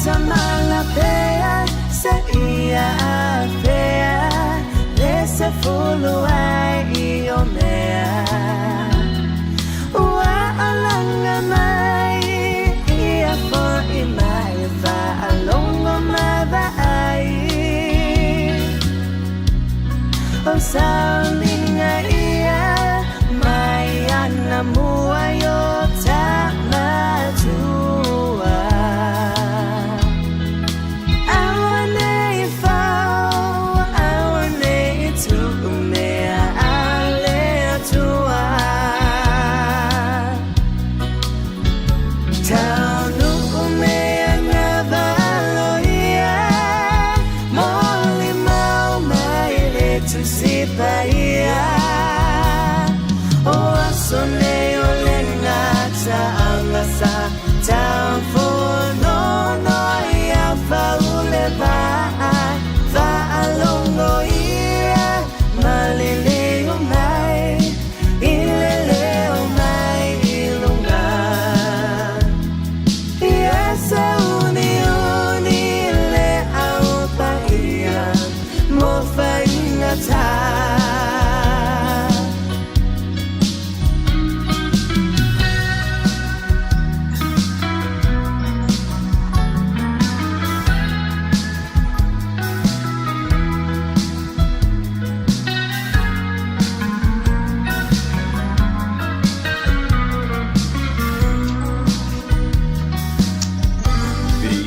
Tamalapea sa iya fea Lesa fulu ay iyomea Wa alanga mai Iya for imay Fa alongo mabay O sauninga iya May anamuayo Tamatua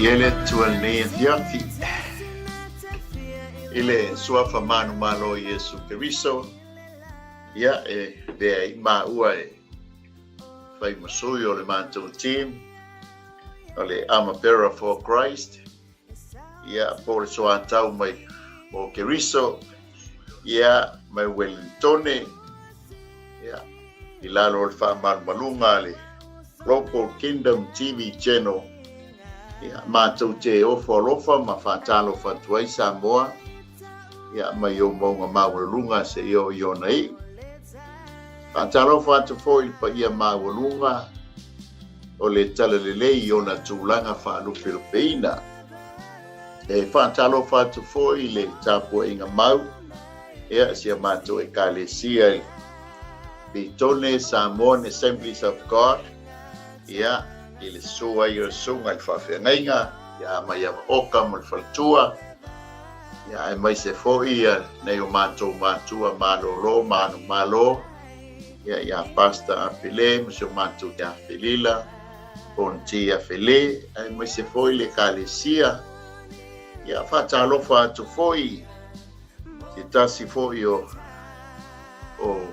Ele tuan ne fiafi ile suafa manu malo Yesu Keriso ya be ma ua fai masui o le mantou team o le Amapera for Christ ya por so atau mai o Keriso ya mai Wellingtone ya ilalo o fa malunga le Local Kingdom TV channel ya mātou te ofa lofa ma whātalo whatuai Samoa ya mai o maunga mawalunga se io nei whātalo whātafoi pa ia mawalunga o le talalelei o na tūlanga whālu Filipina e whātalo whātafoi le tāpua inga mau ea sia mātou e kālesia Bitone Samoan Assemblies of God ya ile sua yo sunga il fafenga ya mai oka mo faltua ya mai se foi ya nei o matua malo malo ya pasta apile mo se matua ya felila ponti ya fele ai mai se foi le kalesia ya fatalo fatu foi se tasi foi o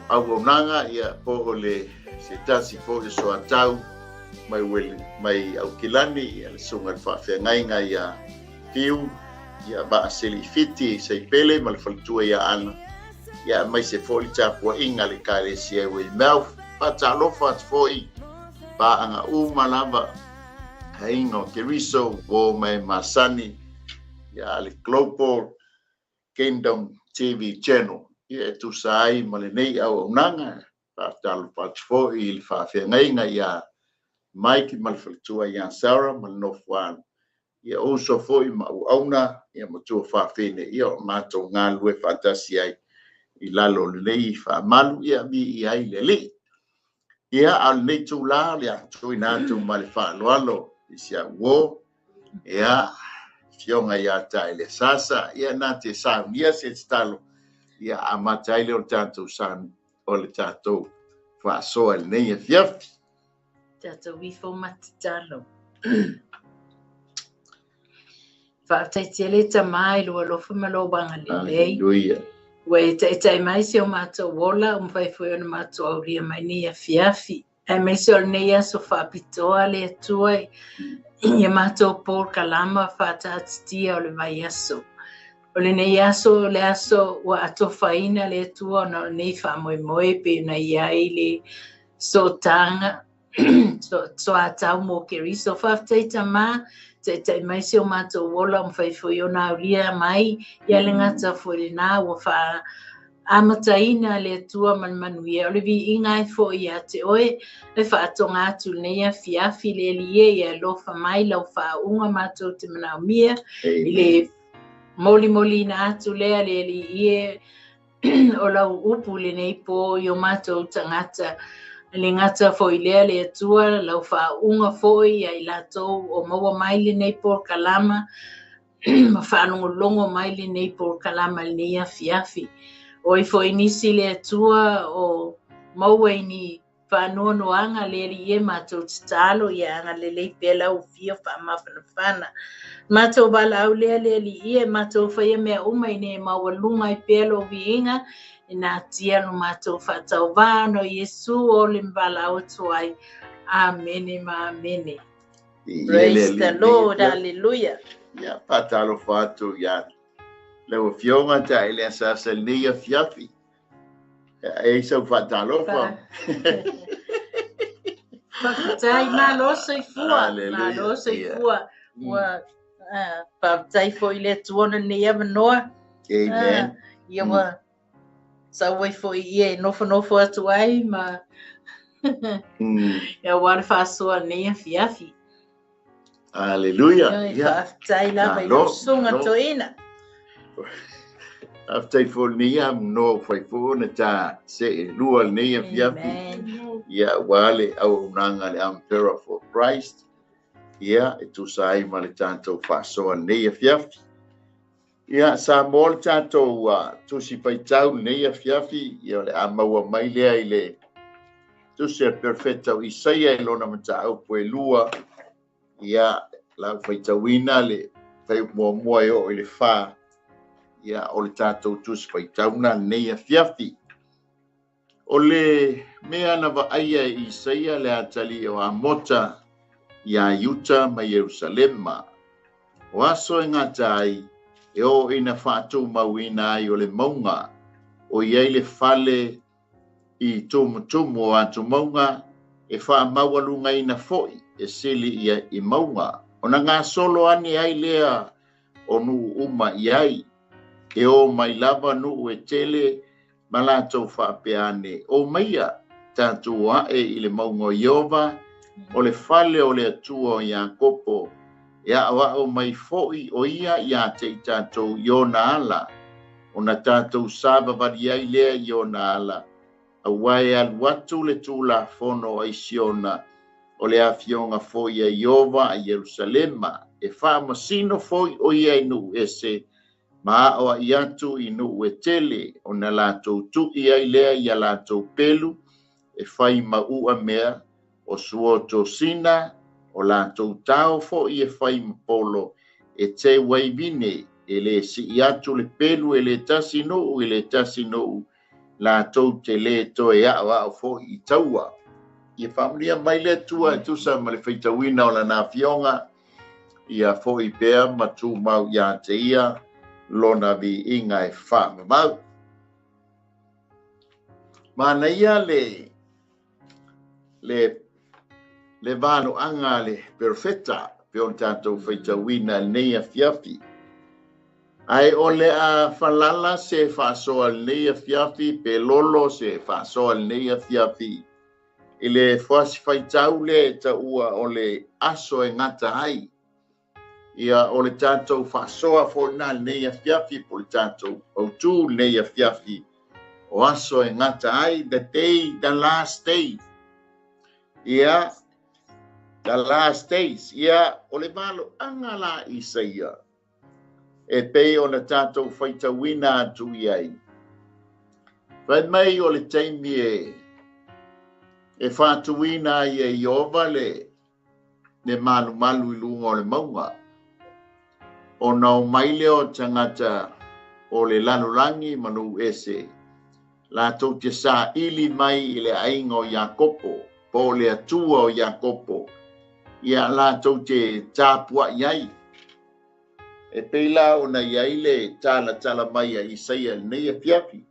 agonanga ya po le se tasi foi so atau mai au kilani ya sunga fa fenga ya tiu ya ba selifiti sei pele mal faltua ya ana ya mai se foi chapua inga le kalesia we mouth patalo fat foi ba anga malava haingo Keriso o mai masani ya le Global Kingdom TV channel ya tu sai malenei au nanga patalo fat foi il fa fenga ya Mike malfaltua ya Sarah malnofwan ya also foi mauna ya motu fa fene ya mato ngalwe fantasia ilalo lei fa malu ya mi ya ile ya al netu la ya tuinatu malfa lolo isia wo ya fionga ya taile sasa ya nate sa ya se stalo ya amataile o tanto san o le tato fa so el ne fiaf Tata wifo matitalo. Whaataitiele ta mai lua lofa malo banga lelei. Hallelujah. Wei tai mai se o mato wola umwhai fwoi o mato auria mai ni a fiafi. Ai mai se o nei aso whaapitoa le atuai. Ia mato Paul Kalama whaatatitia o le vai aso. O le nei aso le aso wa ato whaina le atua no nei whamoe pe na iai le so tanga. So atau mo Keriso whaftaita ma te mai se o mato wola mwhai fwoi o na uria mai ia le ngata fwoi na wa amataina le tua manuia o le viiga e foʻi iā te oe le faatoga atu lenei afiafi le alie ia lofa mai lau faauʻuga matou te manaumia i le molimolina atu lea le aliie o lau upu lenei po i o matou tagata le ngata foʻi lea le atua lau faauʻuga foʻi ai latou o maua mai lenei polokalama ma faalogologo mai lenei polokalama lenei afiafi o i foʻi nisi le atua o maua i ni fanoanoaga le aliie matou tatalo ia aga lelei pea laufia faamafanafana matou valaau lea le aliie matou faia mea uma i ne maualuga i pea lo viiga ina atia no matou faataovā no Iesu o le valaau atu ai amene ma amene. Praise the Lord, hallelujah. Ya patalo fatu ya le fionga ta ile sa selnia fiafi e so fatalo fa tai na lo sei fua wa pa tai fo ile tuona ne ia noa amen ia wa sa wai fo ie no fo atu ai ma ya wa fa so ne fiafi. Hallelujah. Ja. Tai la vai lo sunga toina. After for niam no fo na ta se lua ne fiafi. Ya wale au nanga le ampera for Christ. Ya itu sai male tanto faso ne fiafi. Ya sa mol tanto tu si pai tau ne fiafi ya le amaua mai le ile. Tu se perfecto Isaia lona mata au po lua. Ia la faitawina le fai mua o le fa ia o le tatou tusi faitauna nei afiafi o le mea na vaaia i Isaia le atali o amota ia Yuta ma Yerusalema o aso e ngata ai e o ina fatu mawina ai o le maunga o iai le fale i tumutumu o atu maunga e wha mawalunga ina foi e sili ia i maunga. Ona ngā solo ani ai lea o nu uma iai. E o mai lava nu e tele malatou whaapeane. O maia tātou ae i le maunga o Iova o le fale o le atua o Iakopo. Ia awa o mai foi o ia ia te tātou Iona ala. Ona tātou saba vadi ai lea Iona ala. Awai al watu le tula fono ai siona. O le afionga foi a Iova a Jerusalema e whaamasino foi o ia inu ese ma o iatu inu e tele o na latou tu ia lea ia latou pelu e whai maua mea o suoto sina o latou tau foi e whai mapolo e te waivine e le si iatu le pelu e le tasino latou te le to e awa o foi i taua. Ia familia mai le tua tu sa ma le feitawina o la na fionga ia foi pea matu mau ia te ia lona vi inga e fa mau mana ia le vano anga le perfetta pe on tanto feitawina nei fiafi ai ole a falala se fa so al nei fiafi pe lolo se fa so al nei fiafi ile fosi faitau le ta ua o le aso e ngata ai. Ia o le tātou whasoa fo nā nei a fiafi po le tātou o tū nei a fiafi o aso e ngata ai the last day. Ia, the last days. Ia o le malo angala Isaia. E pei o le tātou faitawina atu iai. Whai mai o le teimi e whātuina i e Iova le malu i lunga o le maunga. O nau mai leo tangata o le lanulangi manu ese. La tau te sa ili mai i le ainga o Iakopo, po le atua o Iakopo. Ia la tau te tāpua iai. E peila o na iai le tala mai a Isaia nei e fiafi.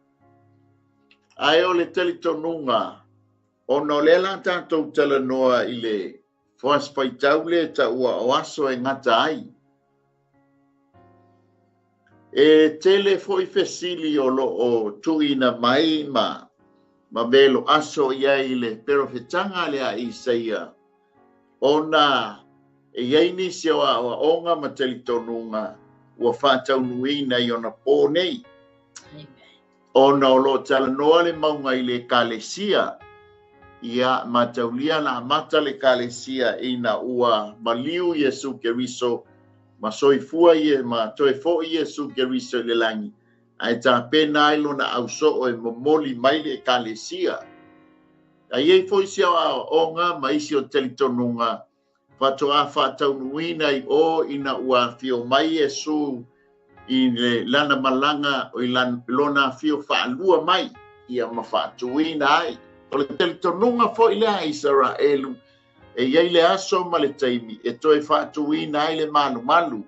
Ai o le talitonunga ono le la tātou tala noa i le whaaspaitau le ta ua o aso e ngata ai. E tele foi fesili o tuina mai ma belo aso ia ile pero fetanga le a Isaia ona e yaini se wa onga matelitonunga wa fatau nuina i ona ponei ona o lo tala noa le maunga i le kalesia ia mataulia na mata le kalesia ina ua maliu Yesu Keriso ma soifua ie ma toe fo Yesu Keriso le langi ai ta pena ilo na au so o e momoli mai le kalesia ai e foi sia onga mai si o telitonunga fatoa fatau nuina i o ina ua fio mai Yesu i le lana malanga o i lona fio faalua mai ia mafatuina ai o le telitonunga fo i lea Israelu e iai le aso ma le taimi e toe fatuina ai le malu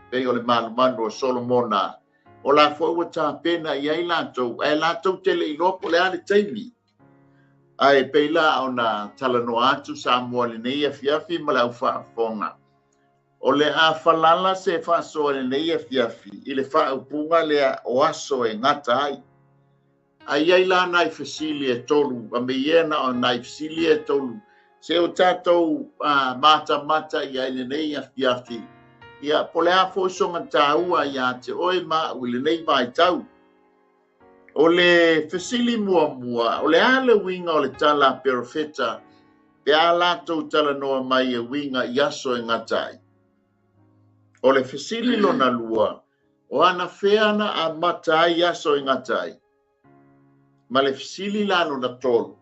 pe o le malu o Solomona o la fo ua ta pena iai latou tele i lopo le ale taimi ai peila ona talano atu sa mua le nei afiafi ma le au whaafonga. O le a falala se whaasoa le nei afiafi i le whaupunga le o aso e ngata ai. Ai ai la nai fesili e tolu, a me iena o nai fesili e tolu. Se o tātou mata i ai le nei afiafi. Ia po le a fosonga tāua ia te oe ma u le nei mai tau. O le fesili mua, o le ale winga o le tala perfeta, pe a lato tala noa mai e winga yaso e ngatai. O le fesili lona lua, o ana feana a matai yaso e ngatai. Ma le fesili lano na tolu.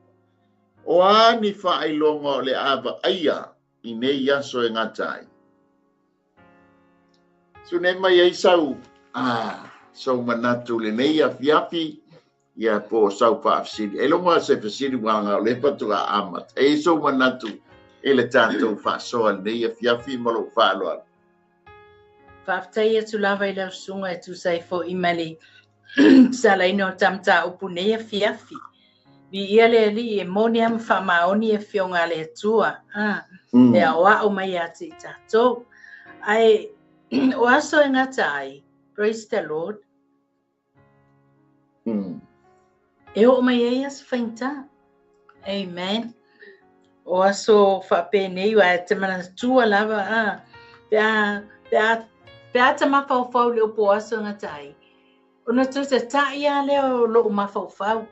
O ani whailonga o le ava aia i nei yaso e ngatai. So ne mai ai sau, so manatu le nei afiafi ia po sau pa afsidi. E longa se fasidi wanga o le patua amat. E so manatu ele tātou whasoa nei afiafi malo whaaloa. Whaftai atu lava i lau sunga e tu sai fo imali sa laino tamta upu nei afiafi. Bi ia le li e moni am whamaoni e fionga le atua. E awa o mai ati i tātou. Ai o aso e ngatai. Praise the Lord. E o mai e as whainta. Amen. O aso whapene iwa e te mana tua lava. Pea ta mawhau leo po aso ngatai. Ona tō te taia leo lo mawhau.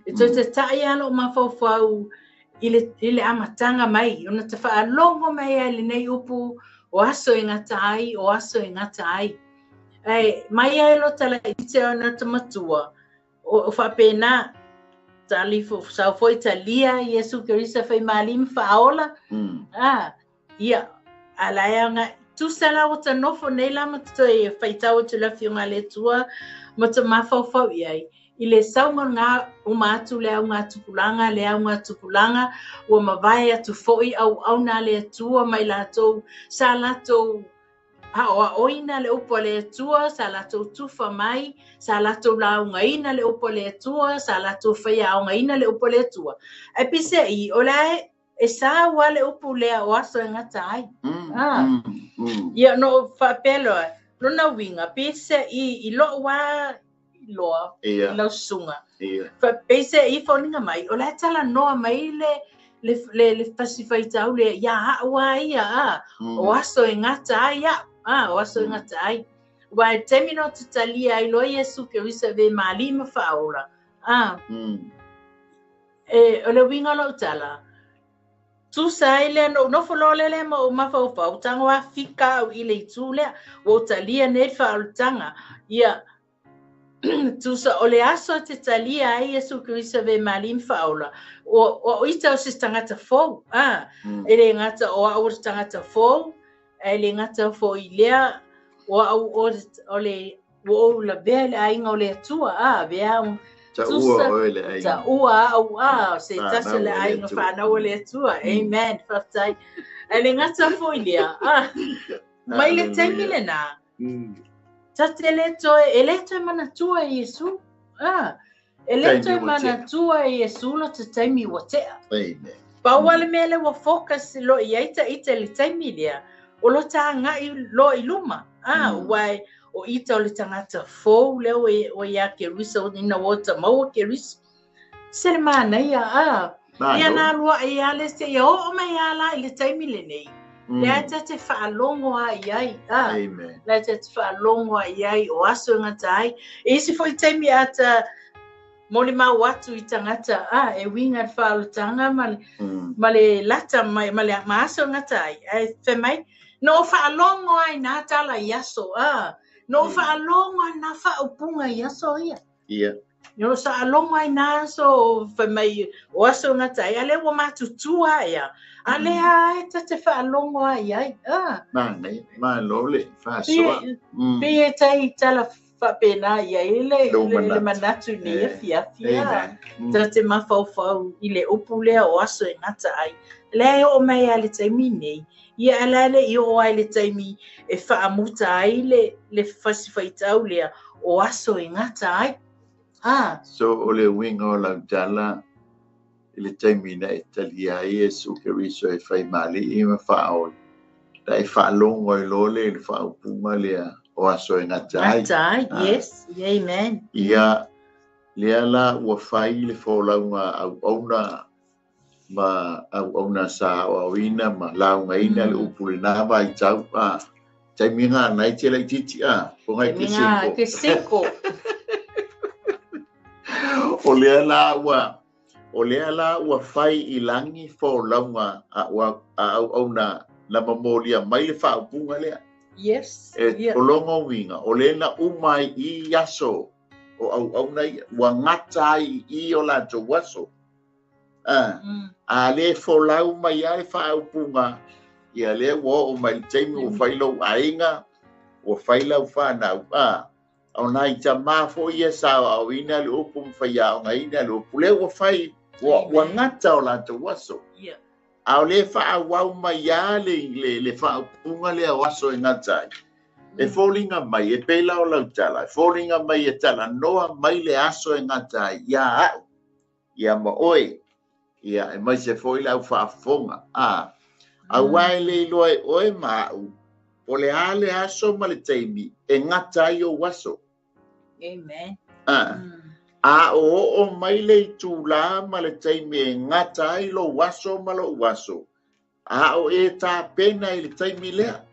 E tō te taia lo mawhau i le amatanga mai. Ona te whaalongo mai e le nei upu o aso e ngatai, o aso e ngatai. Mai e lo tala i te ona te matua. O whapena, talifo sau foi talia Yesu Keriso fai malim faola. Ia, alaianga, tu sala o ta nofo nei la mato e faitau te la fionga le tua, mata mafau iai. I le saunga ngā umatu le au ngā tupulanga, ua mawai atu foi au na le tua mai latou, sa latou a oina le upo le tua, sa latou tufa mai, sa latou laungaina le upo le tua, sa latou whaia aungaina le upo le tua. E pise i, o lai, e sa ua le upo lea o aso e ngatai. Ia no whapelo, no na winga, pise i lo wa loa, i lau sunga. Pise i whoninga mai, o lai tala noa mai le pasifaitau le, ia hawa ia, o aso e ngatai, ia, o aso inga tai. Wa temino te talia i loa Yesu Keriso ve malima faola. O le winga lo tala. Tu sai le no folole le mo mafau fau tanga wa fika o ile tule o talia ne faultanga. Ia tu sa ole aso te talia ai Yesu Keriso ve malima faola. O ita o se tangata fo. Ele ngata o tangata fo. E le ngata fo i lea o la bea le ainga o le atua, bea ta ua o le ainga. Ta ua au se tasa le ainga whanau o le atua, amen, whaftai. E le ngata fo i lea, mai le taimi le nā. Ta te le toe, e le toe mana tua i Yesu, e le toe mana tua i Yesu no te taimi wa tea. Amen. Paua le mele wa focus lo i aita ite le taimi lea. O lo ta nga i lo i luma. o ita o le tangata fou leo o ia ke risa o ina wata maua ke risa. Se le mana ia ia na lua ia le se ia o mai ala i le taimi le nei. Le te whaalongo ai. Amen. Le te whaalongo ai o aso ngatai. E isi foi taimi ata moli mau atu i tangata e winga whaalutanga ma le lata ma le maaso ngatai. E whemai no whaalongo ai nā tala i aso. No whaalongo ai nā whaupunga i aso ia. Ia. No whaalongo ai nā aso whemai o aso ngatai. Ale wa matutua ia. Ale ai te whaalongo ai. Ma lole whaasoa. Pie tai tala whapena ia le manatu ne fiafia. Te mawhauwhau i le upu lea o aso e ngata ai. Lea o mai a le taimi nei. Ia alale i o ai le taimi e whaamuta ai le whasiwhaitau lea o aso e ngata ai. So o le winga o lau tala i le taimi na e tali ai e su ke riso e whai mali i ma whaoi. Da e whaalongo i lole le whaupunga lea o aso e ngata ai. Ngata ai, yes. Amen. Ia lea la ua whai le whaolaunga au auna ma au auna sa o awina ma launga ina le upule na vai tau taimi ngā nai te lai titi po ngai ke seko. O lea la ua whai i langi whaolaunga au auna na mamolia mai le whaupunga lea. Yes. O longo winga o le na umai i aso o au auna ua ngata i o la to waso. A le folau mai ai whaupunga ia le wo o mai taimi o whailo ainga o whailau whanau au nai ta mafo ia sao au ina le upu mwhaia o ngai ina le upu le o whai wa ngata o la to waso. Au le whaawau mai a le whaupunga le waso e ngatai. E fōlinga mai, e pēla o lau tala, e fōlinga mai e tala noa mai le aso e ngatai, ia au, ia ma oe, ia e mai se fōi lau whaafonga, au wai le iloa e oe mau, o le ale aso ma le teimi, e ngatai o waso. Amen. O mai le tūla ma le teimi e ngatai lo waso ma lo waso, o e tā pena i le teimi lea.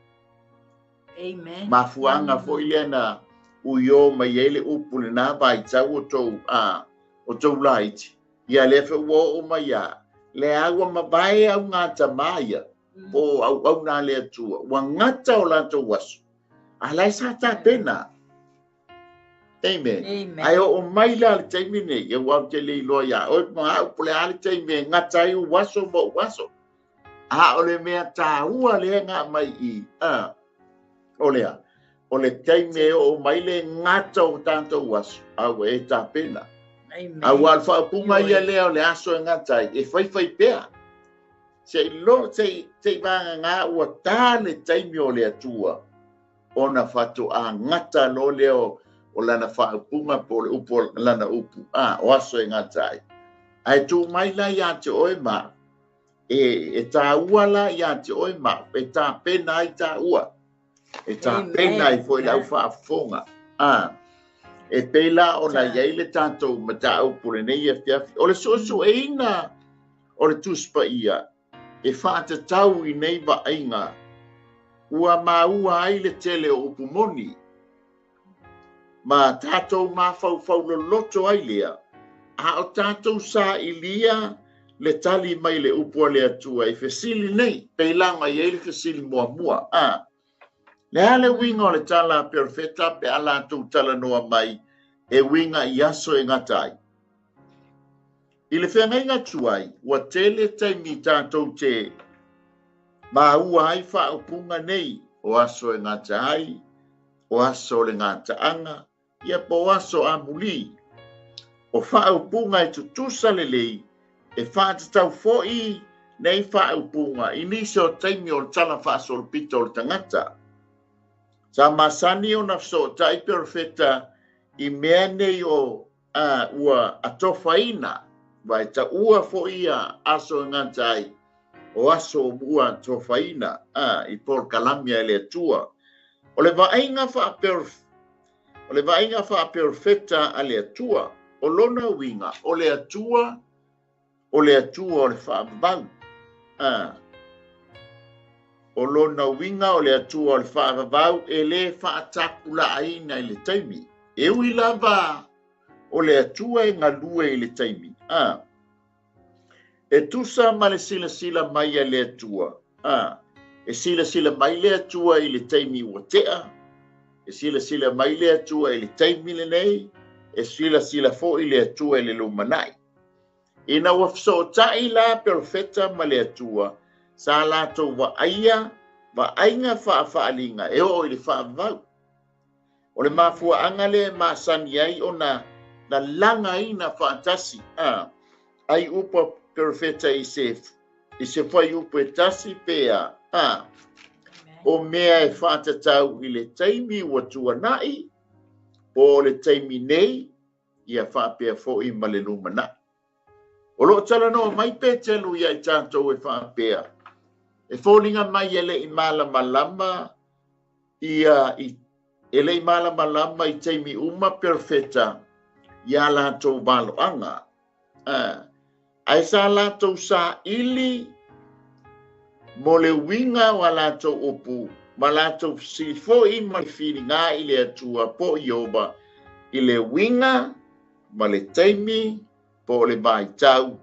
Amen. Mafuanga foi lena uyo mai ele upule na vai tau o tau laiti. Ia le fe wo o mai a. Le agua mabai au ngata maia. O au na le atua. Wa ngata o lanto waso. Alai sa ta pena. Amen. Ai o mai la le taimi ne. Ia wau te le iloa ia. O ma au pule ale taimi ngata i waso mo waso. O le mea ta ua le nga mai i. O le taime o mai le ngata o tanto waso, au e tā pena. Au alfa punga ia leo le aso e ngata e whai pēa. Se vanga ngā ua tā le taime o le atua, o na whatu a ngata lo leo o lana whaapunga po le upu lana upu, o aso e ngata ai. Ai tū mai la ia te oe ma, e tā ua la ia te oe ma, e tā pena i tā ua. E tā pena i fwoi lau whaafonga. E pēla o na iei le tātou ma tā au pure nei e whiawhi. O le soso e ina o le tuspa ia. E whaata tau i nei wa ainga. Ua maua ai le tele o upumoni. Ma tātou ma whau lo loto ai lea. O tātou sa i lia le tali mai le upua le atua. I whesili nei. Pēlanga iei le whesili mua. Le ale winga o le tala perfeta pe ala tu tala noa mai e winga i aso e ngatai. I le whenga inga tuai, ua tele taimi tātou te ma ua ai whaupunga nei o aso e ngatai, o aso le ngataanga, ia po aso a muli. O whaupunga e tutusa lelei, e whaatatau fo'i nei whaupunga, i nisi o taimi o le tala whaaso le pita o le tangata. Sa masani o na so tai perfecta I mea nei o ua atofaina vai ta ua fo ia aso ngantai o aso ua tofaina I por kalamia le tua o le vainga fa O le vainga wha perfecta a le atua, o lona winga, o le atua o le wha vau. O lona winga o le atua o le wha vau, e le wha atakula aina i le taimi. E ui lava o le atua e ngā lue i le taimi. E tusa ma le sila mai a le atua. E sila mai le atua i le taimi ua tea. E sila mai le atua i le taimi le nei. E sila fo i le atua i le lumanai. Ina wafsootai la perfecta ma le atua. Sa lato wa ainga whaalinga e o i le whaavau. O le mafua angale ma sani ai o na langa ina whaatasi. Ai upa perfecta i se whai upa e tasi pea. O mea e whaatatau i le taimi ua tuanai. O le taimi nei ia whaapea fo i ma le lumana. O lo tala no mai pe telu ia i tātou e whaapea. E fōlinga mai ele i malama ia i ele i malama i taimi uma perfecta ia lātou waloanga. Ai sa lātou sa ili mo le winga wa lātou upu ma lātou sifo i ma le whiringa i le atua po i oba i le winga ma le taimi po le mai tau.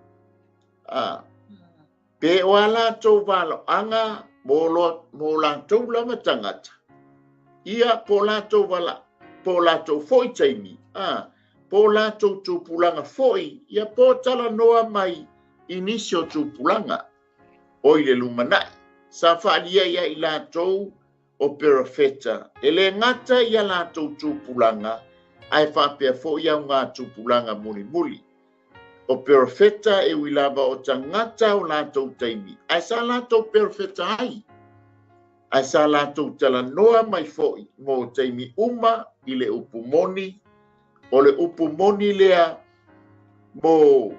Pe o lātou waloanga mo lātou lama tangata. Ia po lātou foi taimi. Po lātou tūpulanga foi, ia po tala noa mai inisio tūpulanga o i le lumanai. Sa whaalia ia i lātou o perfecta. E le ngata ia lātou tūpulanga, ai whapea foi au ngā tūpulanga muli. O perfecta e wilava o tangata o lātou taimi. Ai sa lātou perfecta ai. Ai sa lātou tala noa mai foi mo taimi uma i le upumoni. O le upumoni lea mo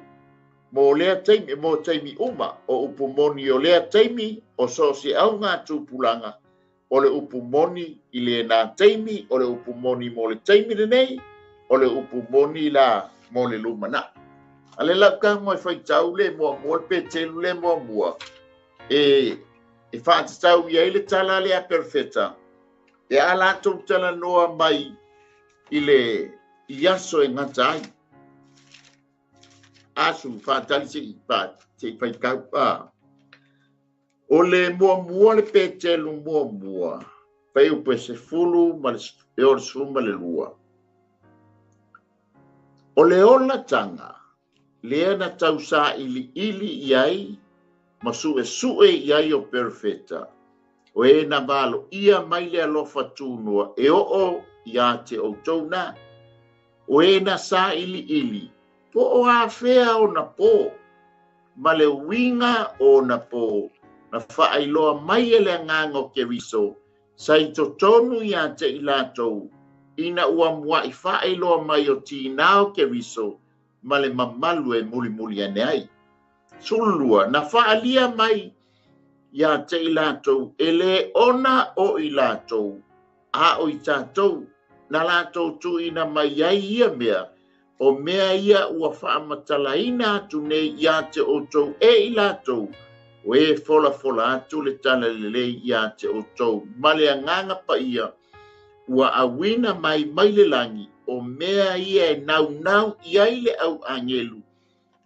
lea taimi, mo taimi uma. O upumoni o lea taimi o so se au ngā tūpulanga. O le upumoni i le nā taimi, o le upumoni mo le taimi le nei, o le upumoni la mo le lumana. Ale lauka mo e whaitau le mua pe telu le mua. E whaatatau ia i le tala lea perfecta. E a lātou tala noa mai i le iaso e ngata ai. Asu whaatali se i te whaikau. O le mua le pe telu mua. Pai upe se fulu ma le ore suma le lua. O le ola tanga. Lea na tausa ili iai, ma sue iai o perfecta. O e na valo ia mai le alofa tūnua, e o ia te o tauna. O e na sa ili, po o a fea o na po, ma le winga o na po, na whaailoa mai e le ngango ke riso, sa i to tonu ia te ilatou, ina ua mua i whaailoa mai o tīnao ke riso, ma le mamalu e muli ane ai. Sulua, na whaalia mai ia te i lātou, e le ona o i lātou, a o i tātou, na lātou tu ina mai ai ia mea, o mea ia ua whaamatala ina atu nei ia te otou e i lātou, o e fola atu le tala lele ia te otou, ma le anganga pa ia, ua awina mai le langi, o mea ia e nau iai le au angelu,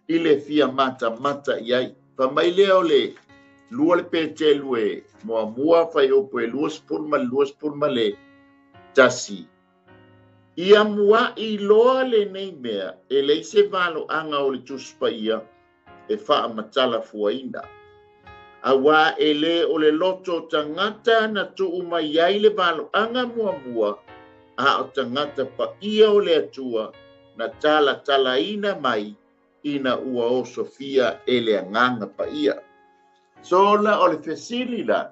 i le fia mata iai. Pa mai leo le lua le pete lue, mua fai opo e luas purma le tasi. Ia mua i loa le nei mea, e le se valo anga o le tuspa ia, e faa matala fuaina. Awa e le o le loto tangata na tuu mai iai le valo anga mua, a o tangata pa ia o le atua na tala ina mai ina ua o Sofia e le anganga pa ia. So la o le fesili la,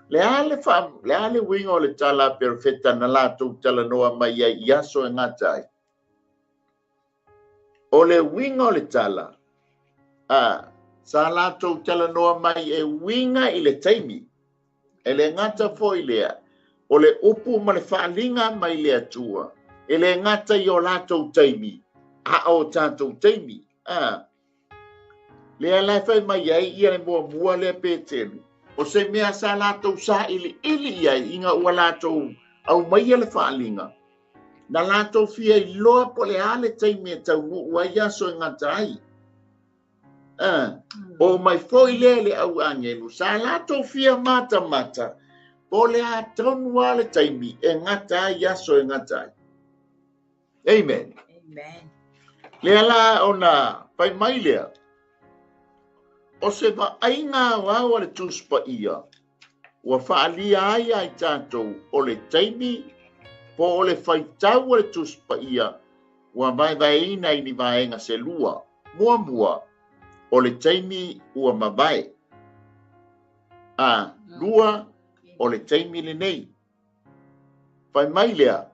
le ale winga o le tala perfecta na lātou tala noa mai ia iaso e ngatai. O le winga o le tala, sa lātou tala noa mai e winga i le taimi, e le ngata fo i lea, o le upu ma le whaalinga mai le atua, e le ngata i o lātou taimi, a o tātou taimi. Le alai whai mai ai, ia le mua le pētelu. O se mea sa lātou sa ili ai, inga ua lātou au mai le whaalinga. Na lātou fia i loa po le ale taimi e tau nu ua ia so ngata ai. O mai foi le au angelu, sa lātou fia mata, po le a tonu ale taimi e ngata ai ia so ngata ai. Amen. Amen. Le ala ona pai mai lea. O se va ainga wa le tuspa ia. Wa faalia ai ai tātou o le taimi po o le faitau o le tuspa ia. Wa vai ina i ni vaenga se lua. Mua o le taimi ua mavai. Lua o le taimi le nei. Pai mai lea.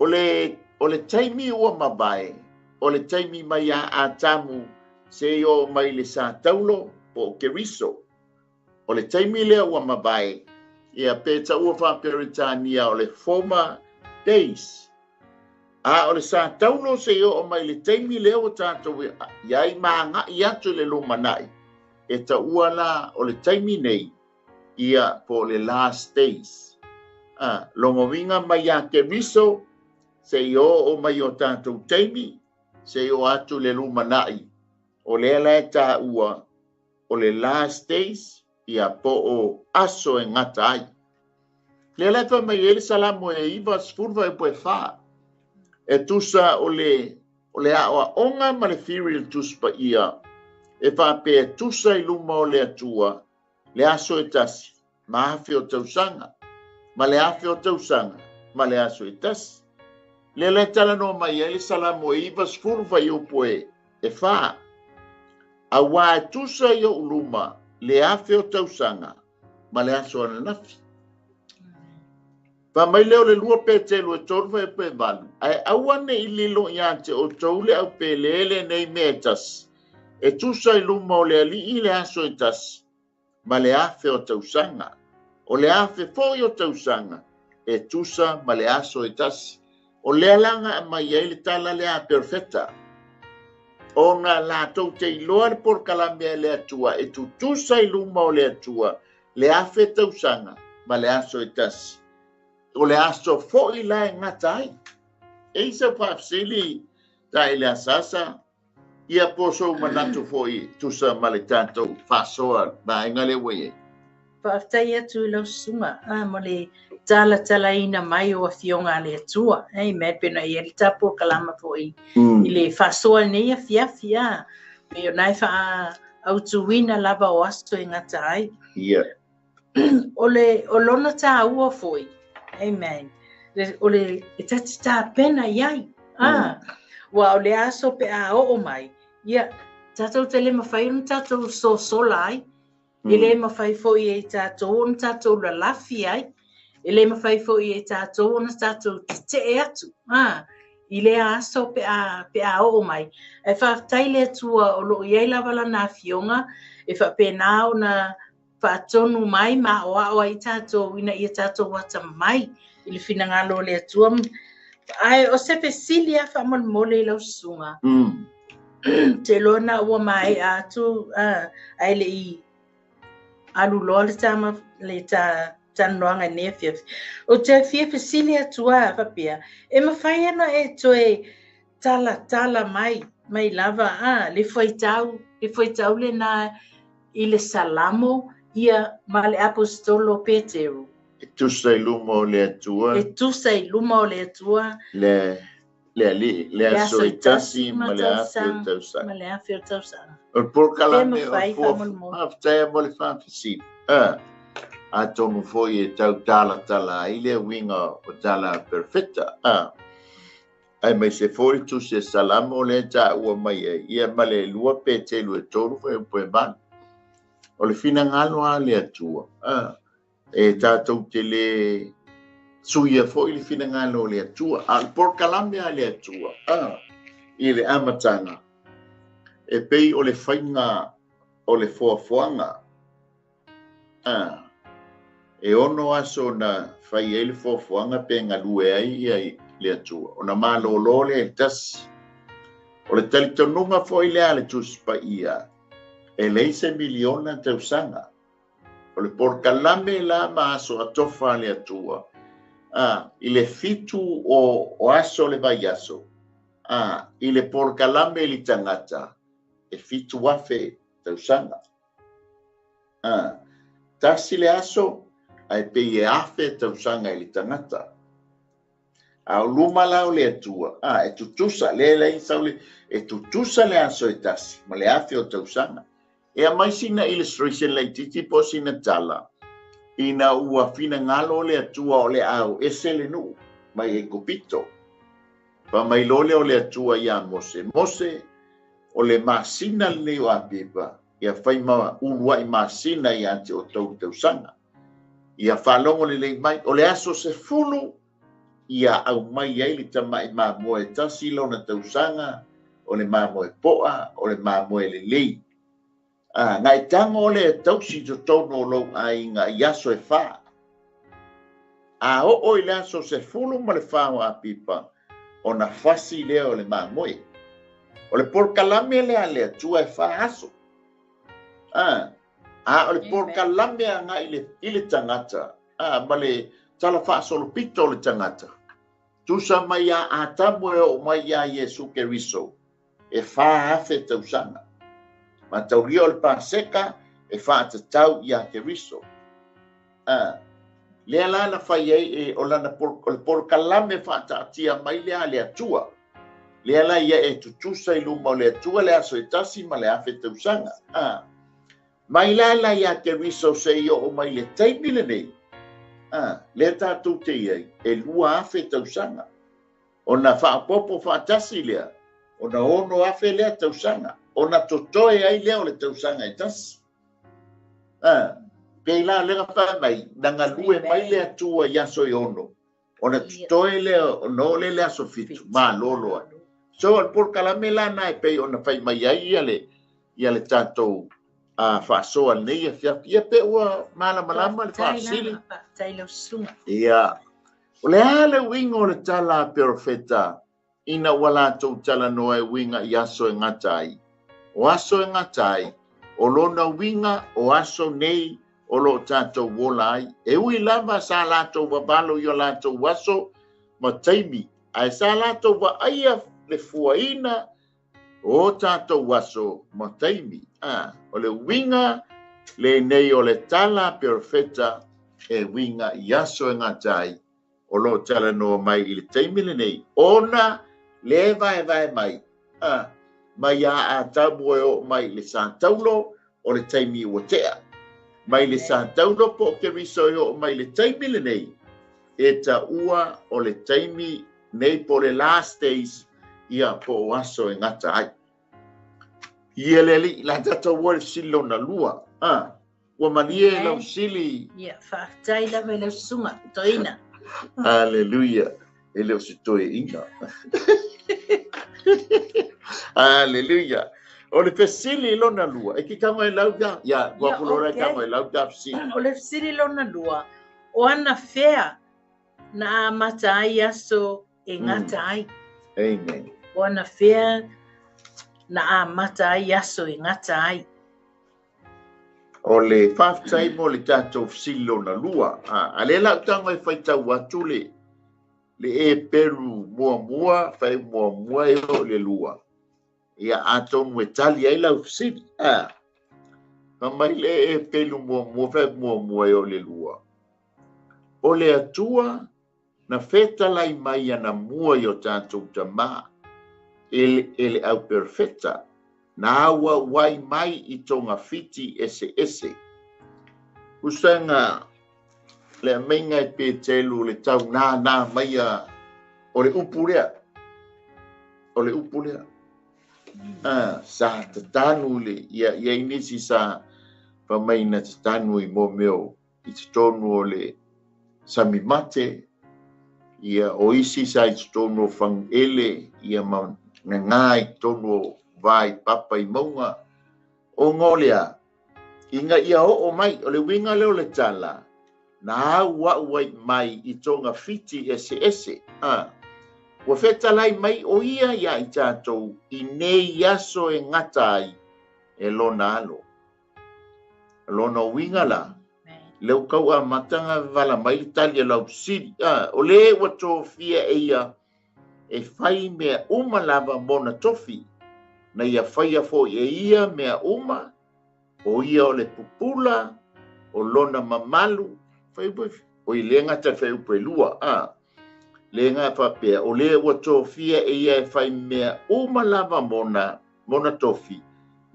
O le taimi ua mavai. O le taimi mai a tamu se o mai le sa taulo po Keriso. O le taimi lea ua mavai. Ia peta ua whaperitania o le former days. O le sa taulo se o mai le taimi lea o tātou iai maanga i atu le lumanai. E ta ua la o le taimi nei ia po le last days. Longovinga mai a Keriso se o mai o tātou taimi se o atu le lumanai. O le la ta ua o le last days ia po o aso e ngata ai. Le la fa mai ele salamo e iwa sfurva e poe fa. E tusa o le awa onga ma le firial tuspa ia. E fa pe tusa i luma o le atua. Le aso e tasi. Ma afe o tausanga. Ma le afe o tausanga. Ma le aso e tasi. Le la tala no mai ele salamo e iwa sfurva i upoe e fa. A wā tusa i o uluma, le afe o tausanga, ma le aso ana nafi. Pa mai leo le lua pētelu e torfa e pe valu, ai awane i lilo i ante o taule au pelele nei metas, e tusa i luma o le ali i le aso e tas, ma le afe o tausanga, o le afe foi o tausanga, e tusa ma le aso e tas, o le alanga ma iei le tala le a perfetta. Ona la tau te iloa por kalamea le atua e tu tusa i luma o le atua le afe tausanga ma le aso e tasi. O le aso fo i la e ngatai. E isa whafsili ta i le asasa ia poso manatu fo i tusa ma le tātou whasoa na inga le weye. Whaftai atu i lau sunga, mo le tala ina mai o a fionga le atua. Me pena i ari tapo kalama po i le whasoa nei a fiafia. Me o nai wha autuina lava o asto i ngata ai. O lona tā ua foi. Amen. O le tati tā pena iai. Wa o le aso pe a o mai. Ia, tātou te le mawhai un tātou so lai. Ele mawhai fo i e tātou on tātou la lafi ai. Ele mawhai fo i e tātou on tātou te e atu. Ile aso pe a o mai. E whaftai le atua o lo iei lavala na fionga. E whapena o na whaatonu mai ma o i tātou ina i tātou wata mai. Ili finangalo le atua. Ai o sepe silia whamon mole i lau sunga. Te lona ua mai atu ai le i alu loa le tama le tanoanga nefia. O te fia pesili atua papia. E mawhai ana e toe tala mai lava le whaitau le na i le salamo ia ma le apostolo Petero. E tusa i luma o le atua. Le aso i tasi ma le afe o tausanga. O por kalame o haftea mo le whawhisi. A tonu foi e tau tala i le winga o tala perfecta. Ai mai se foi tu se salamo le ta ua mai e. Ia ma le lua petelu e toru foi poe man. O le fina ngalo a le atua. E tātou te le suia foi le fina ngalo le atua. Al por kalame a le atua. I le amatanga. E pei o le whainga o le foafoanga. E ono aso na whai e le foafoanga pe ngalue ai le atua. O na malolo le tasi. O le talitonunga fo i lea le tuspa ia. E leise miliona te usanga. O le porkalame la maaso atofa le atua. I le fitu o aso le vai aso. I le porkalame li tangata. E fitu wafe te usanga. Tasi le aso, ai pe e afe te usanga i li tangata. Au luma lau le atua. E tutusa, le insaule, e tutusa le aso e tasi. Ma le afe o te usanga. E a mai sina illustration le titi po sina tala. Ina ua fina ngalo le atua o le au ese le nu. Mai e kopito. Pa mai lole o le atua ia Mose. Mose o le masina le neo apipa. Ia whaima unua i masina i ante o tau tausanga. Ia whalongo le mai. O le aso se fulu. Ia au mai ai li tamai ma moe tasi lona tausanga. O le ma moe poa. O le ma moe le lei. Ngai tango le tausi to tono lo ai nga yaso e fa. O le aso se fulu ma le fa o apipa. O na fasi le o le mamoe. O le porkalame le ale atua e fa aso. O le porkalame anga ile tangata. Ma le tala fa solo pito le tangata. Tusa mai a atamu e o mai a Yesu Keriso. E fa afe tausanga. Ma tauria o le paseka e whaatatau i a Keriso. Lea lana whai e o lana le porkalame whaatatia mai lea le atua. Lea la ia e tutusa i luma o le atua le aso e tasi ma le afe tausanga. Mai la i a Keriso se i o mai le teimile nei. Lea tātou te iei e lua afe tausanga. O na whaapopo whaatasi lea. O na ono afe lea tausanga. O na totoe ai leo le tausanga e tasi. Pei la lega whae mai, nanga lue mai le atua yaso i ono. O na totoe leo, no le aso fitu, ma lolo a. So al porkalame la nai pei o na whai mai ai ia le tātou whaasoa nei a whiapi. Ia pe ua malama le whaasili. Ia. O le ale winga o le tala perfeta, ina wala tau tala noa e winga i aso e ngatai. O aso e ngatai, o lona winga o aso nei o lo tātou wola ai. E ui lava sa lātou wabalo i o lātou waso ma taimi. Ai sa lātou wa aia le fuaina o tātou waso ma taimi. O le winga le nei o le tala perfeta e winga i aso e ngatai. O lo tala no mai i le taimi le nei. Ona le vai mai. Mai a tabu e o mai le santaulo o le taimi o tea. Mai le santaulo po Keriso e o mai le taimi le nei. E ta ua o le taimi nei po le last days ia po o aso e ngata ai. Ia le li la tata ua le silo na lua. Ua manie lau sili. Ia, whaatai la me lau sunga, toina. Hallelujah. E leo si toe inga. Hallelujah. O le fesili lona lua. E ki kama e lau da. Ya, guapulora kama e lau da fesili. O le fesili lona lua. O ana fea na mata ai aso e ngata ai. Amen. O ana fea na mata ai aso e ngata ai. O le whaftai mo le tātou fesili lona lua. A le lau tango e whaitau atu le e peru mua, whai mua e o le lua. Ia atonu e tali ai lau fesili. Mai le e pelu mua, whai mua e o le lua. O le atua, na feta lai mai ana mua i o tātou tamā. E le au perfeta. Na awa wai mai i tonga fiti ese. Usanga le menga e pe telu le tau nā mai o le upulea. O le upulea. Sa tatanu le, ia inisi sa pamaina tatanu I mo meo I tonu o le samimate. Ia o isi sa I tonu o fang ele, ia ma ngai tonu vai papa I maunga. O ngolea, inga ia o mai, o le winga leo le tala. Na wa wai mai I tonga fiti ese. ua fetalai mai o ia ia i tātou i nei aso e ngata ai e lona alo. Lona winga la, leu kau a matanga vala mai tali lau siri. O le ua tofia e ia e fai mea uma lava mona tofi. Na ia fai fo e ia mea uma, o ia o le pupula, o lona mamalu, fai bui. O i le ngata fai upe lua. Le ngata pea, o le ua tofia e ia e fai mea uma lava mona tofi.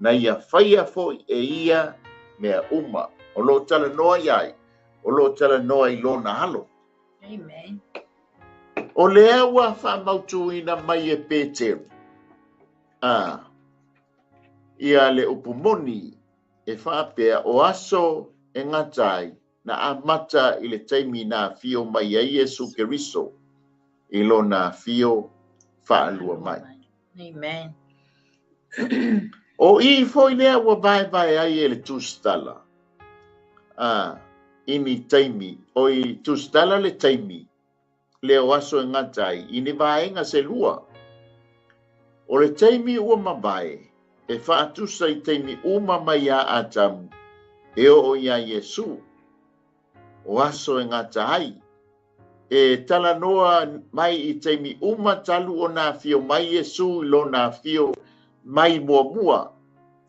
Na ia fai fo e ia mea uma. O lo tala noa iai. O lo tala noa i lona halo. Amen. O lea ua wha mautuina mai e Peteru. Ia le upumoni e whapea o aso e ngatai na amata i le taimi na fio mai a Iesu Keriso i lona fio whaalua mai. Amen. O i foi lea ua vai ai e le tustala. Ini taimi, o i tustala le taimi. Le o aso e ngatai, i ne vaenga se lua. O le taimi ua mabae, e whaatusa i taimi uma mai a atamu, e o ia Yesu. O aso e ngatai, e tala noa mai i taimi uma talu o na fio mai Yesu lo na fio mai mua,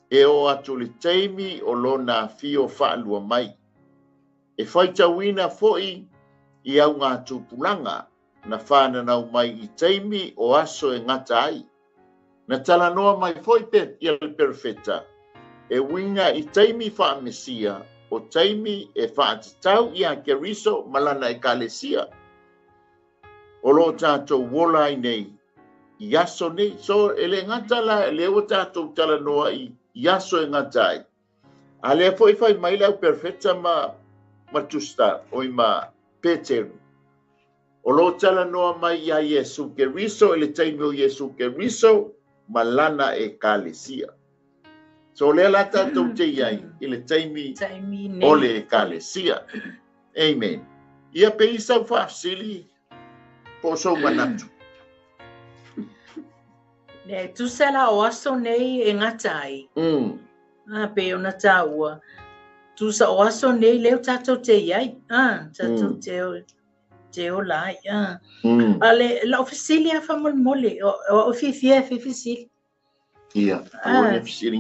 e o atu le taimi o lo na fio whaalua mai. E whaitawina foi, i au ngā tūpulanga na whananau mai i taimi o aso e ngata ai. Na tala noa mai foi i al perfeta. E winga i taimi wha mesia o taimi e whaatatau i a Keriso malana e kalesia. O lo tātou wola i nei i aso nei. So ele ngata la le o tātou tala noa i aso e ngata ai. A le foi fai mai lau perfeta ma tusta o i ma Peteru. O lo tala noa mai a Iesu Keriso, ele taimi o Iesu Keriso, malana e kalesia. So le la tātou te iai, ele taimi o le kalesia. Amen. Ia pe isa whaafsili, po so manatu. Ne tu sela o aso nei e ngatai. Pe ona taua. Tu sa o aso nei leo tātou te iai. Tātou te o lai. Ale la ofisili a fa mole. O fifisili. Ia, o ofisili.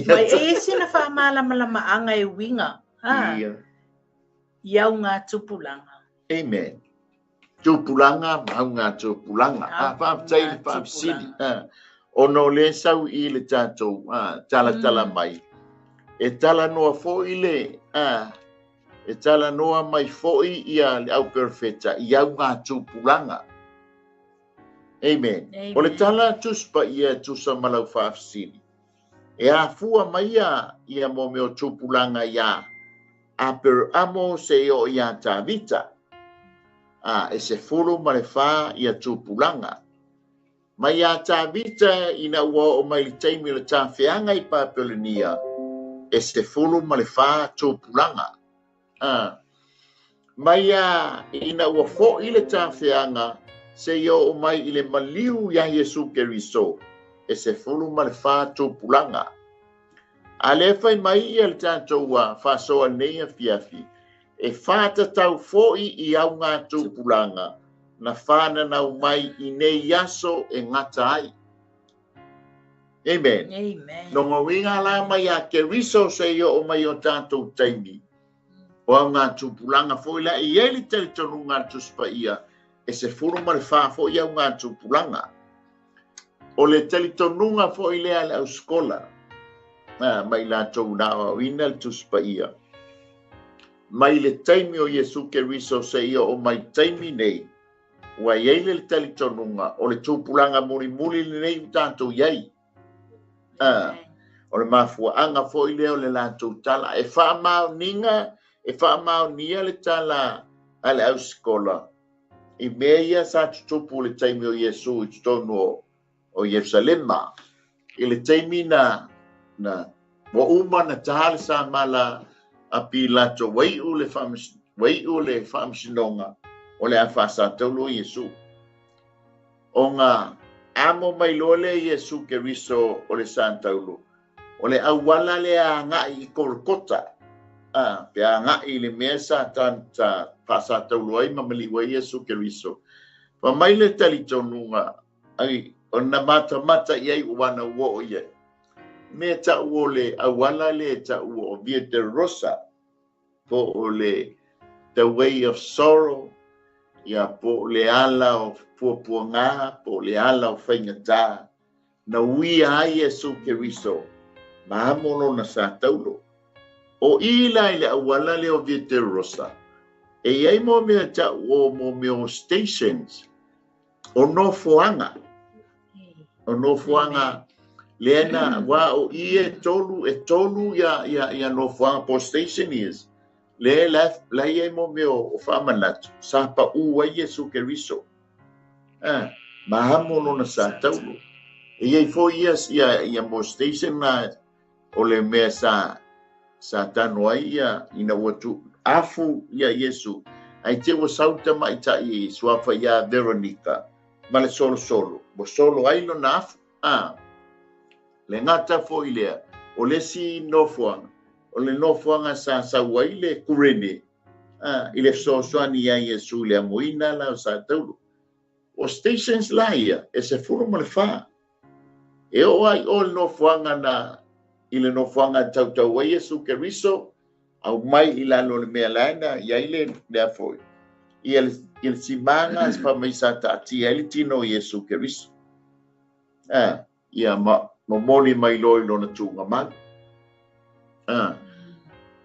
Mai e sina fa malama anga e winga. Ia. Iau ngā tupulanga. Amen. Tupulanga, mau ngā tupulanga. Whaaftai, whaafsili. Ono le sau i le tātou, tala mai. E tala noa foi le, e tala noa mai foi ia le au perfeta, i au ngā tupulanga. Amen. O le tala tuspa ia tusa malau whaafsili. E a fua mai ia mo meo tupulanga ia, a per amo se o ia ta vita. E se fulu ma le wha ia tupulanga. Mai ia ta vita ina ua o mai le taimi le ta whianga i Papelania. E se fulu ma le wha tupulanga. Mai ia ina ua fo i le ta whianga se ia o mai i le maliu ia Iesu Keriso. E se fulu ma le wha tupulanga. A le fai mai ia le tātou wha soa nei a fiafi. E whāta tau fōi i au ngā tūpulanga na whānanau mai i nei aso e ngata ai. Amen. Nonga winga la mai a Keriso se io o mai o tātou taimi. O au ngā tūpulanga fōi la i eli tali tonu ngā tuspa ia e se furu ma le whā fōi au ngā tūpulanga. O le tali tonunga fōi lea le au skola. Mai la tau nawa wina le tuspa ia. Mai le taimi o Iesu Keriso se ia o mai taimi nei. Ua iei le tali tonunga o le tūpulanga muri nei tātou iei. O le mafua anga foi leo le lātou tala. E wha mao ninga, e wha mao nia le tala ale au skola. I mea ia sa tutupu le taimi o Iesu i tutonu o Yerusalema. I le taimi na wa uma na tahale sa mala a Pilato wai u le whamsinonga o le a whasa taulu Iesu. o ngā amo mai lole Yesu Keriso o le Santaulu. O le awala le a ngai I Kolkota. Pe a ngai le mea Satan ta Pasataulu ai mamaliwa Yesu Keriso. Pa mai le talitonunga ai o na mata iai wana wo o iai. Me ta uo le awala le ta uo o Via de Rosa. Po o le The Way of Sorrow. Ia po le ala o puapuanga, po le ala o whaingata. Na ui a Yesu Keriso. Mahamono na sa taulo. O ila le awala le o Via de Rosa. E iai mo mea ta uo mo meo stations. O no fuanga. O no fuanga. Lena wa o e tolu ya no fuanga po station is. Le la ye mo meo o whamanatu. Sa pa ua Yesu Keriso. Mahamono na sa taulo. E iei 4 years ia mo station na o le mea sa tano ai ina watu. Afu ia Yesu. Ai te wa sauta mai ta I suafa ia Veronica. Ma le solo. Mo solo ai no na afu. Le ngata fo ilea. O le si nofuanga. O le nofuanga sa waile kurene. Ile soani ia Yesu le amoina la o sa taulu. O stations la ia. E se furu ma le wha. E o ai o le nofuanga na. Ile nofuanga tau wa Yesu Keriso. Au mai ilalo le mea laina. Ia ile lea foi. Il simanga pa mai sa taati. Ele tino Yesu Keriso. Ia moli mai loi lona tunga man.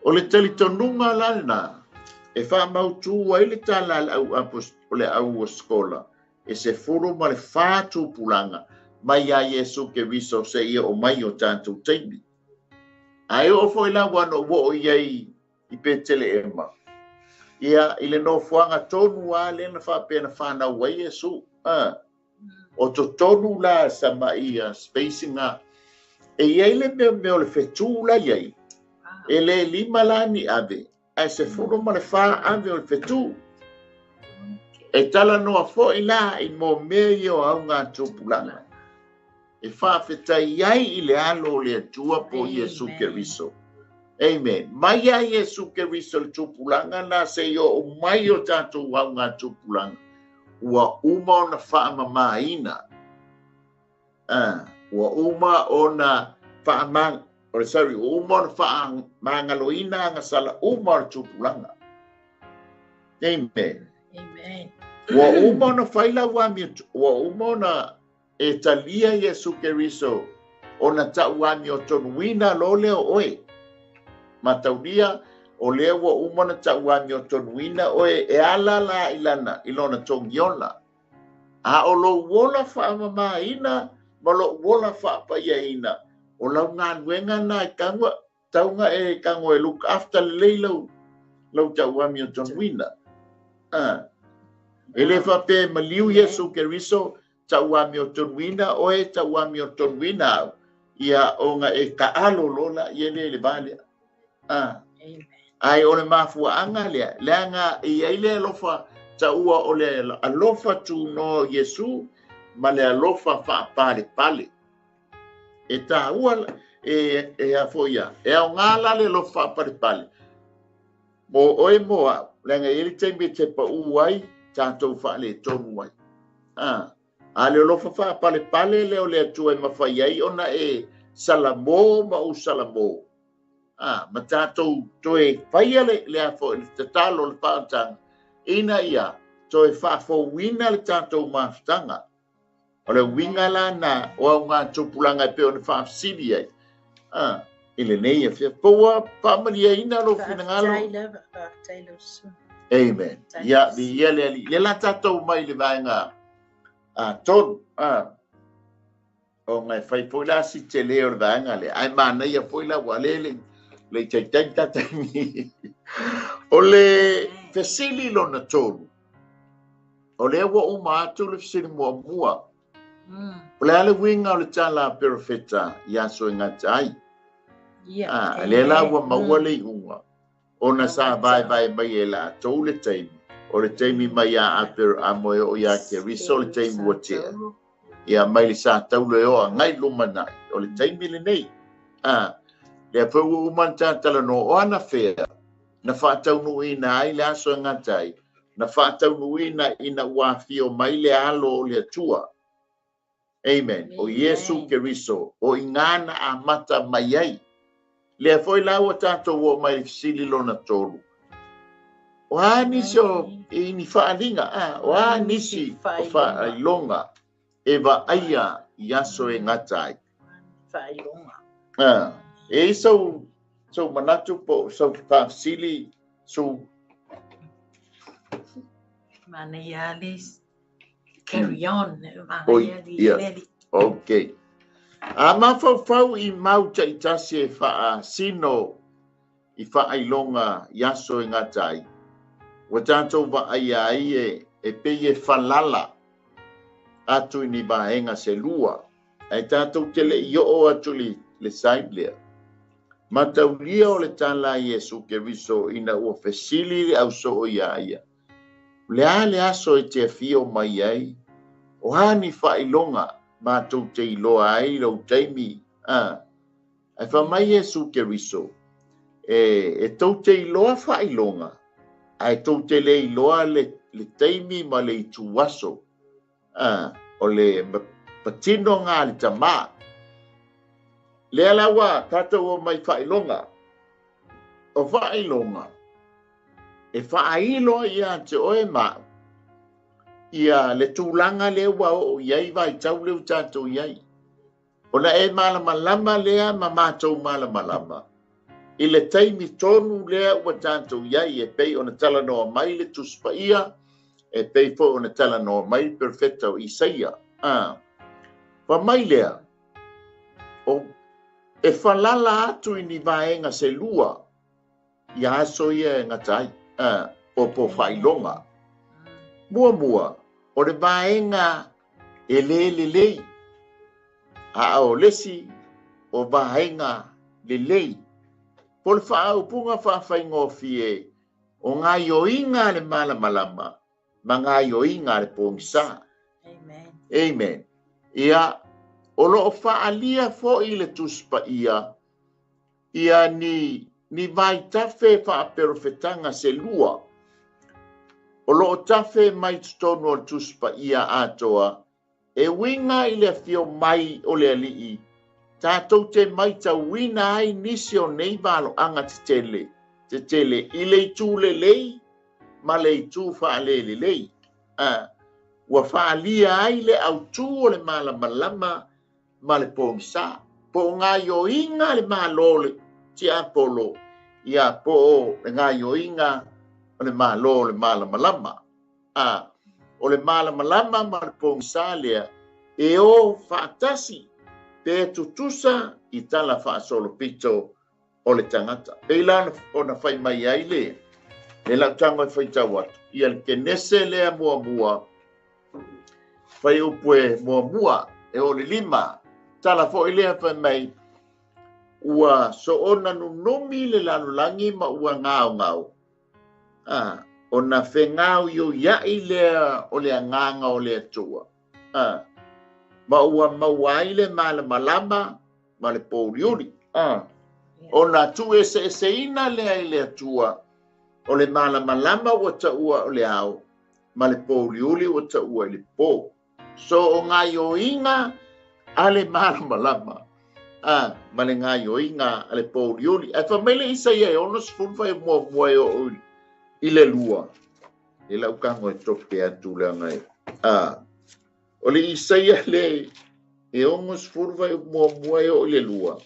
O le talitonunga lana. E wha mautu wa ile tala o le au o skola. E se furu ma le whātu pulanga. Mai a Yesu Keriso se ia o mai o tātou teimi. Ai o fo ila wano wo o iei I petele ema. Ia ile no fuanga tonu a le na wha pena whana wa Yesu. O to tonu la sa mai spacing a. E iei le meo le fetu la iei. E le lima la ni ave. E se furu ma le wha ave o le fetu. E tala noa fo ila I mo mea o au ngā tupulanga. E wha feta iai I le alo le atua po Yesu Keriso. Amen. Mai a Yesu Keriso le tupulanga na se yo o mai o tātou au ngā tupulanga. Ua uma o na wha mamaina. Ua uma o na wha mang. Sorry, uma o na wha mangaloina nga sala uma o tupulanga. Amen. Amen. Ua uma o na whaila wami. Ua uma o na e talia Yesu Keriso. O na tau wami o tonuina lo leo oe. Mataulia o lea ua uma na tau wami o tonuina oe e ala la ilana ilona tongiola. A o lo wola wha mamaina ma lo wola wha payaina. O lau ngā nuenga na e kangwa taunga e kangwa e look after leilau lau tau wami o tonuina. Ele wha pe maliu Yesu Keriso tau wami o tonuina oe tau wami o tonuina ia o nga e ka alo lola i ele vale. Ai o le mafuanga lea. Lea nga i eile alofa ta ua o le alofa tu no Yesu ma le alofa wha pale. E ta ua e a foia. E au ngā lale alofa pale. Mo oe moa. Lea nga ili teimbe te pa uai tātou wha le tonu ai. A le alofa wha pale leo le atua e mawhai ai ona e salamo ma u salamo. Ma tātou toe whaia le afo te talo le whaatanga. Ina ia, toe whaafo wina le tātou maftanga. O le winga la na o au ngā tupulanga peo ne whaafsiri ai. Ile nei e whia. Paua pāmaria ina lo whina Amen. Ia, ia le la tātou mai le vaenga. Tonu. O ngai whai poila si te leo le vaenga le. Ai mana ia poila walele. Le taimi. O le fesili lo na tonu. O le wa uma atu le fesili mua. O le ale winga o le tala perfeta ia so ngatai. Le la wa maua le unga. O na sa vai mai e la tau le taimi. o le taimi mai a aper a moe o ia ke riso le taimi watea. Ia mai le sa tau le oa ngai lumanai o le taimi le nei. Le a pau umanta tala no o ana fea. Na whaatau nui na ai le aso ngatai. Na whaatau nui na ina uafio mai le alo o le atua. Amen. O Yesu ke riso o ingana a mata mai ai. Le a foi lau a tātou o mai sili lona tolu. O a nisi o ni whaalinga. O a nisi o whaailonga. E wa aia yaso e ngatai. Whailonga. E so manatu po so whaasili so Mana yalis carry on. Okay. A mawhau I mauta I tasi e wha sino I whaailonga yaso e ngatai. Wa tātou wa aia ai e pei e whalala atu I ni baenga se lua. E tātou tele I o atu le saiblea. Mataulia o le tala Yesu ke riso ina ua fesili au so o ia. Le aso e te fio mai ai. O hani whailonga mātou te iloa ai lau teimi. E wha mai Yesu ke riso. E tau te iloa whailonga. Ai tau te le iloa le teimi ma le ituwaso. O le patino ngā le tamaa. Le alawa tātou o mai whailonga. O whailonga. E whailoa ia te oe mā. Ia le tūlanga le wa o iai vai tau leu tātou iai. Ona e malama lama lea ma mātou malama lama. I le taimi tonu lea ua tātou iai e pei ona tala noa mai le tuspa ia. E pei fo ona tala noa mai perfecta o Isaia. Pa mai lea. O e falala atu I ni vaenga se lua. Ia aso ia e ngatai. O po whailonga. Mua. O le vaenga e le. A o lesi o vaenga le. Po le whaau punga whawhaingo fie. O ngā yoinga le malamalama. Ma ngā yoinga le pōngisa. Amen. Ia o lo whaalia fo I le tuspa ia. Ia ni vai tafe whaaperofetanga se lua. O lo tafe mai tutonu o tuspa ia atoa. E winga I le fio mai o le alii. Tātou te mai ta wina ai nisi o nei valo anga te tele. I le tu le lei. Ma le tu whaale lei. Ua whaalia ai le au tu o le malamalama. Ma le pōngisa. Po ngā yoinga le malo le ti apolo. Ia po ngā yoinga o le malo le malamalama. O le malamalama ma le pōngisa lea. E o whaatasi. Pe tutusa I tala whaasolo pito o le tangata. Pe ilana o na whai mai ai le. Le lau tango I whai tawatu. Ia le kenese lea mua. Whai upue mua. E o le lima. Tala fo ilea whai mai. Ua so ona nunomi le lalulangi ma ua ngau. O na whengau yo iai lea o le nganga o le atua. Ma ua mawai le malamalama ma le pōriuri. O na tu ese ina lea I le atua. O le malamalama ua ta ua o le au. Ma le pōriuri ua ta ua I le pō. So o ngā yoinga a le malamalama. Ma le ngā yoinga a le pōriuri. E whamele isa ia e ono sifurwhai mua e o uri. I le lua. I lau kango e toke atu lea ngai. O le Isaia le e ono sifurwhai mua e o le lua.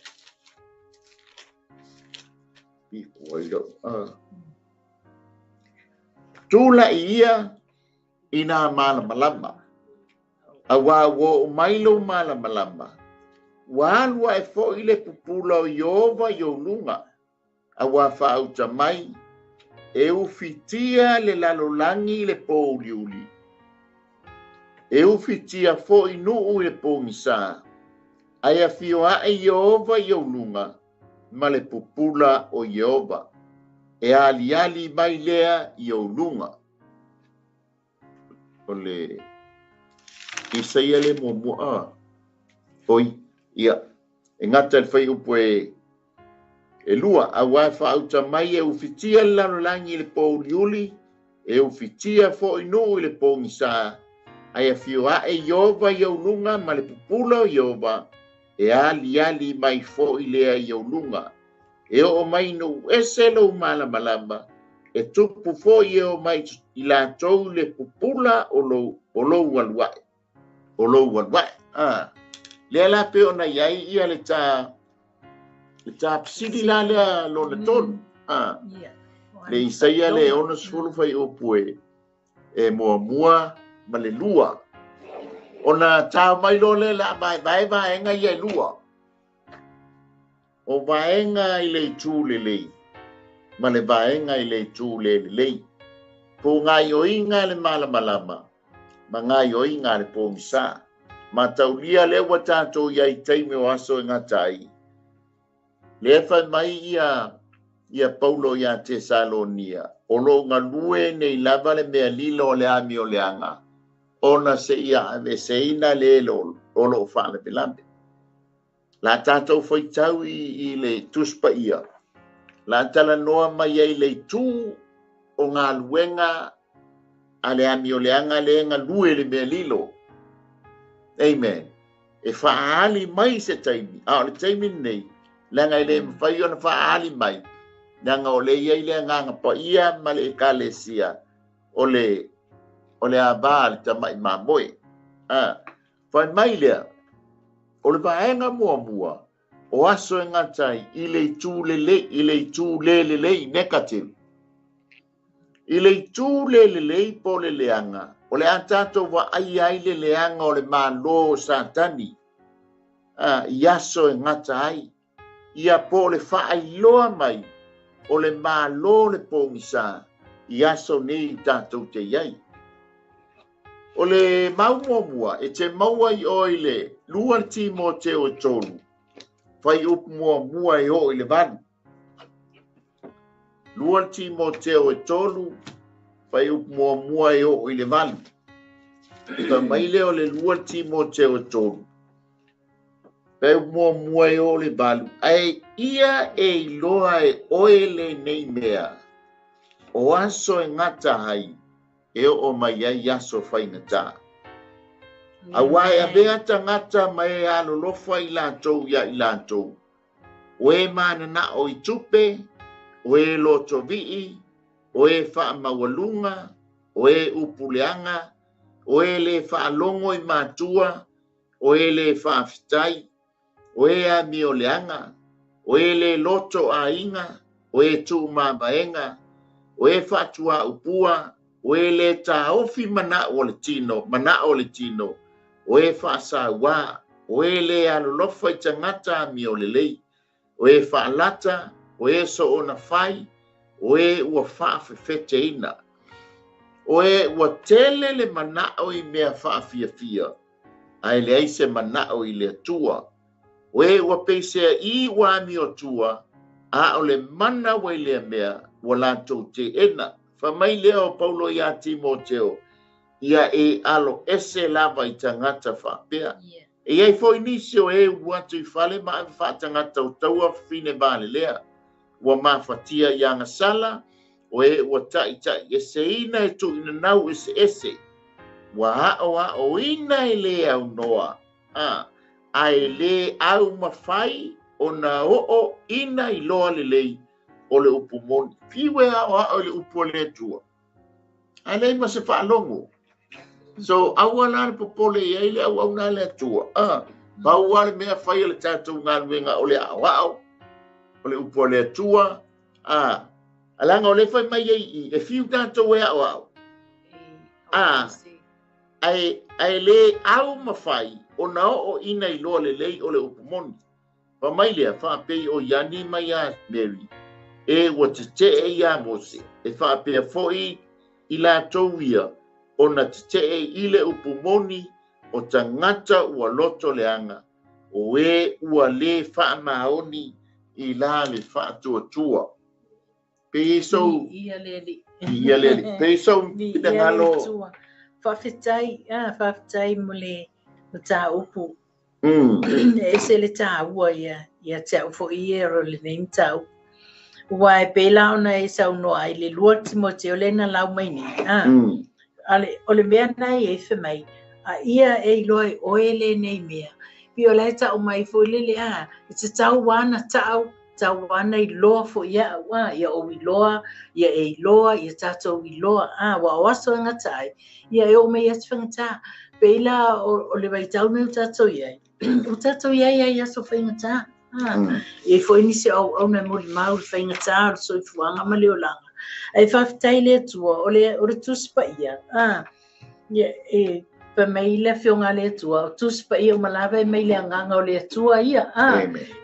I kuairo. Tula ia I nā malamalama. A wā wo mailo malamalama. Wālua e fo I le pupula o Iova I o lunga. A wā whaauta mai. E ufitia le lalolangi le pōliuli. E ufitia fo I nuu le pōngisa. Aia fioa e Iova I o lunga. Ma le pupula o Iova. E ali mai lea I o lunga. o le isaia le mua oi ia e ngata le fai upo e lua a wai whaauta mai e ufitia lanolangi le pouliuli e ufitia fo inu i le pongisa ai a fioa e Iova i aununga ma le pupula o Iova e ali mai fo i lea i aununga e o mai no ese lo malama e tupu fo i o mai i la tau le pupula o lo walwai lea la pe ona iai ia le ta psidi la lea lo le tonu le isaia le ona sfulu fai opue e mua ma le lua ona tau mai lo le la vai vaenga ia lua o vaenga i le tu le ma le vaenga i le tu le po ngai o inga le malama ma ngai o inga le po misa ma taulia le wa tatou ia i taimi o aso ngatai le fa mai ia Paulo ia Tesalonia o lo ngalue nei lava le mea lilo le ami o le anga ona se ia ve seina le o lo fa le pelambe la tatou foi tau i le tuspa ia la tala noa mai ai le tu o ngā luenga a le ami o le anga le ngalue le mea lilo amen e faali mai se taimi le taimi nei langa ile mfai ona faali mai nanga o le ia ile nganga pa ia ma le kalesia o le abal tamai mamoi fai mai lea o le vaenga mua o aso ngatai ile tu le negative ile tu le po le leanga o le atato wa ai le leanga o le malo satani iaso ngatai ia po le faailoa mai o le malo le pongisa iaso nei tatou te iai o le maumua e te maua i oile lua Timoteo e tolu fai upu mua i o i le vanu lua Timoteo e tolu fai upu mua i o i le vanu ka maile o le lua Timoteo e tolu fai upu mua i o le vanu ai ia e iloa e oile nei mea o aso e ngata hai e o mai ai aso whaina tā. A wai a bea tangata mai alo lofa i lātou ia i lātou. O e mana na o i tupe, o e loto vii, o e wha mawalunga, o e upuleanga, o e le wha longo i mātua, o e le wha fitai, o e a mioleanga, o e le loto a inga, o e tu mabaenga, o e wha tua upua, o e le ta ofi mana o le tino, o e wha sa wā, o e le alolofa i tangata mi o le lei, o e wha lata, o e so ona whai, o e ua wha fete ina, o e ua tele le mana o i mea wha fia, ai le aise mana o i le tua, o e ua peisea i wā mi o tua, a o le mana wa i le mea, wa lātou te ena, fa mai lea o Paulo ia Timoteo ia e alo ese lava i tangata whapea. E iai fo inisio e watu i whale ma an wha tangata o taua fine vale lea. Wa mawhatia i anga sala o e ua tai e se ina e tu ina nau ese. Wa hao ina e lea au noa. A e le au mawhai o na o ina i loa le lei. O le upumoni. Fiwe hao le upo le tua. A lei ma se whaalongo. So, awana popole ia ile au na le tua. Baua le mea whai le tātou ngā nuenga o le awao. O le upo le tua. Alanga o le whai mai ei e fiu tātou e awao. Ai le au mawhai o na o ina i loa le lei o le upumoni. Pa mai lea whapei o yani mai a Mary. E wa te e ia mose, e whaapea foi i la tauia o na te i le upumoni o tangata ua loto leanga, o e ua le whaamaoni i la le whaatua. Pe so, pe so, whawhitai mo le tā upu. Mm. E se le tā ua ia te au fo i ero le neim tā upu. Ua e pēla ona e sau noa i le lua Timoteo le na lau mai ni. O le mea nai e whi mai, a ia e loa i oe le nei mea. Pi o lai tau mai fo lele i te tau wana tau wana i loa fo ia o i loa, ia e i loa, ia tātou i loa, wa oaso e ngatai, ia e o mei ati whangatā. Pēla o le vai tau nei o tātou iai. O tātou iai ai aso whangatā. E fo inisi au na mori mau le whangatā, o so i fuanga ma leo langa. Ai whawhitai le atua, o le tuspa ia. Ia e pa mai le whionga le atua, o tuspa ia o malawa e mai le anganga o le atua ia.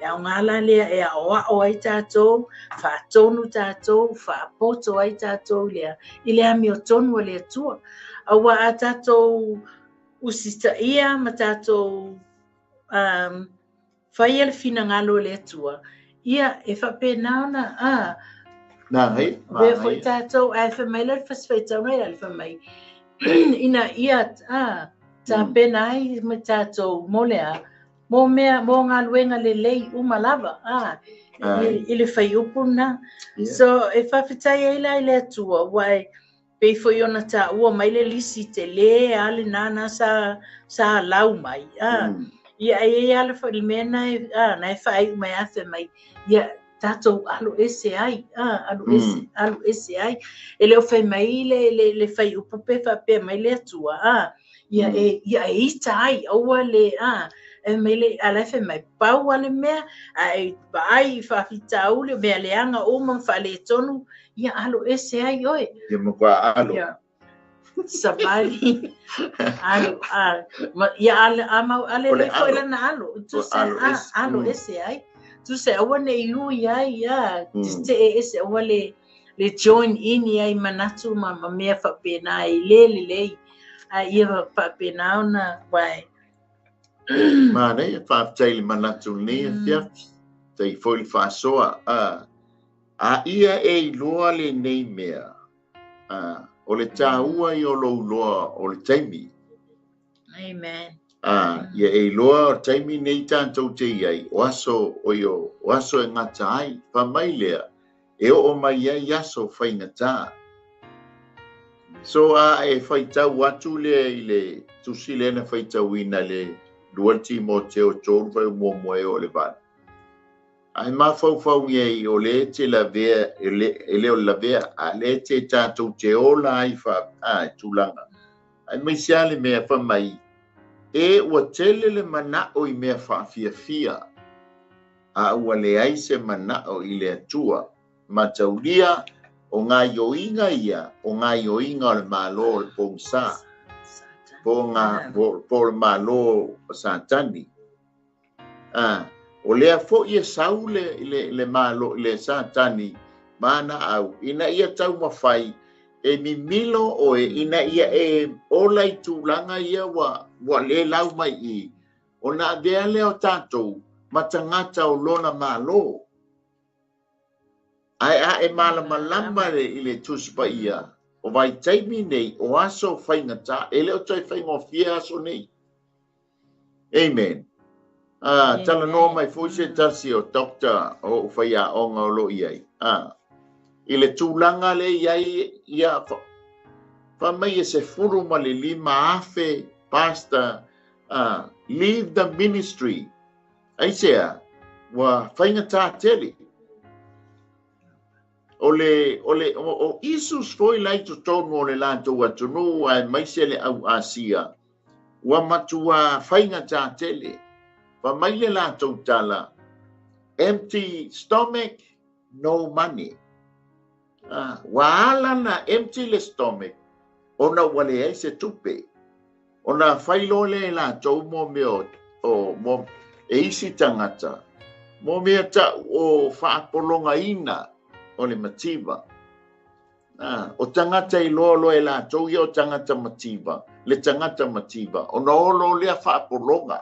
E au ngala lea e a oa o ai tātou, whaatonu tātou, whaapoto ai tātou lea. I le ami o tonu o le atua. Awa a tātou usita ia ma tātou whaia le whina ngalo le atua. Ia e whapena ona, Nā hei, Ve foi tātou, ai whamai le whaswhaitau nei ai whamai. Ina ia, tā pena ai me tātou molea, mō ngā luenga le lei umalawa, i le whai upuna. So, e whawhitai ai lai le atua, wai, pei foi ona tā ua mai le lisi te le, ale nana sa lau mai. Ia e ale whai mena, nai whai umai a whamai, ia, tātou alu ese ai, alu ese ai. E leo whai mai le whai upupe whape mai le atua, ia e ita ai, aua le, e mai le alai whai mai pau ale mea, ai ai whawhitau le mea leanga o man whale tonu, ia alu ese ai oi. Ia mokua alu. Sabari, alu, ia ale le whaila na alu, tu se alu ese ai. Tu se awa ne iu ai te ese awa le join in ai manatu ma mea whapena i le ia whapena ona wai. Mā nei, whaatai le manatu ni fia, tei foi le whaasoa. A ia e loa le nei mea, o le tāua i o lou loa o le taimi. Amen. Ia e loa o taimi nei tātou te iai, o aso e ngata ai, whamai lea, e o mai ai aso whai ngata. So e whaitau atu lea i le tusi lena whaitau ina le luati mo te o tōru whai mua moe o le vana. Ai mā whau iei o le te la vea, e leo la vea, a le te tātou te ola ai tūlanga. Ai mai siale mea whamai, e ua tele le manao i mea whaafiafia, a ua le aise manao i le atua, ma taulia o ngā ioinga ia, o ngā ioinga o le mālo o le pōngsa, po le mālo o sātani. O lea fo ia sau le mālo le sātani, mana au, ina ia tau mawhai, e mimilo o ina ia e ola i tūlanga ia wa le lau mai i. O na vea leo tātou matangata o lona mālo. Ai e malama i le tuspa ia. O vai taimi nei o aso whaingata, e leo tai whaingofia aso nei. Amen. Tala noa mai fuise tasi o dokta o whaia onga o lo iai. I le tūlanga le ia whamai e se furu ma le lima afe pastor leave the ministry. Ai sea, wa whaingata tele. O Isus foi lai to tonu o le lanto watunu ai mai se le au asia. Wa matua whaingata tele. Whamai le lanto tala. Empty stomach, no money. Waala na empty le stomach, ona wale ai se tupe. Ona whailo le la tau mo meo mo e isi tangata. Mo mea ta o whaapolonga ina o le mativa. O tangata i lolo e la tau i o tangata mativa, le tangata mativa. Ona olo lea whaapolonga.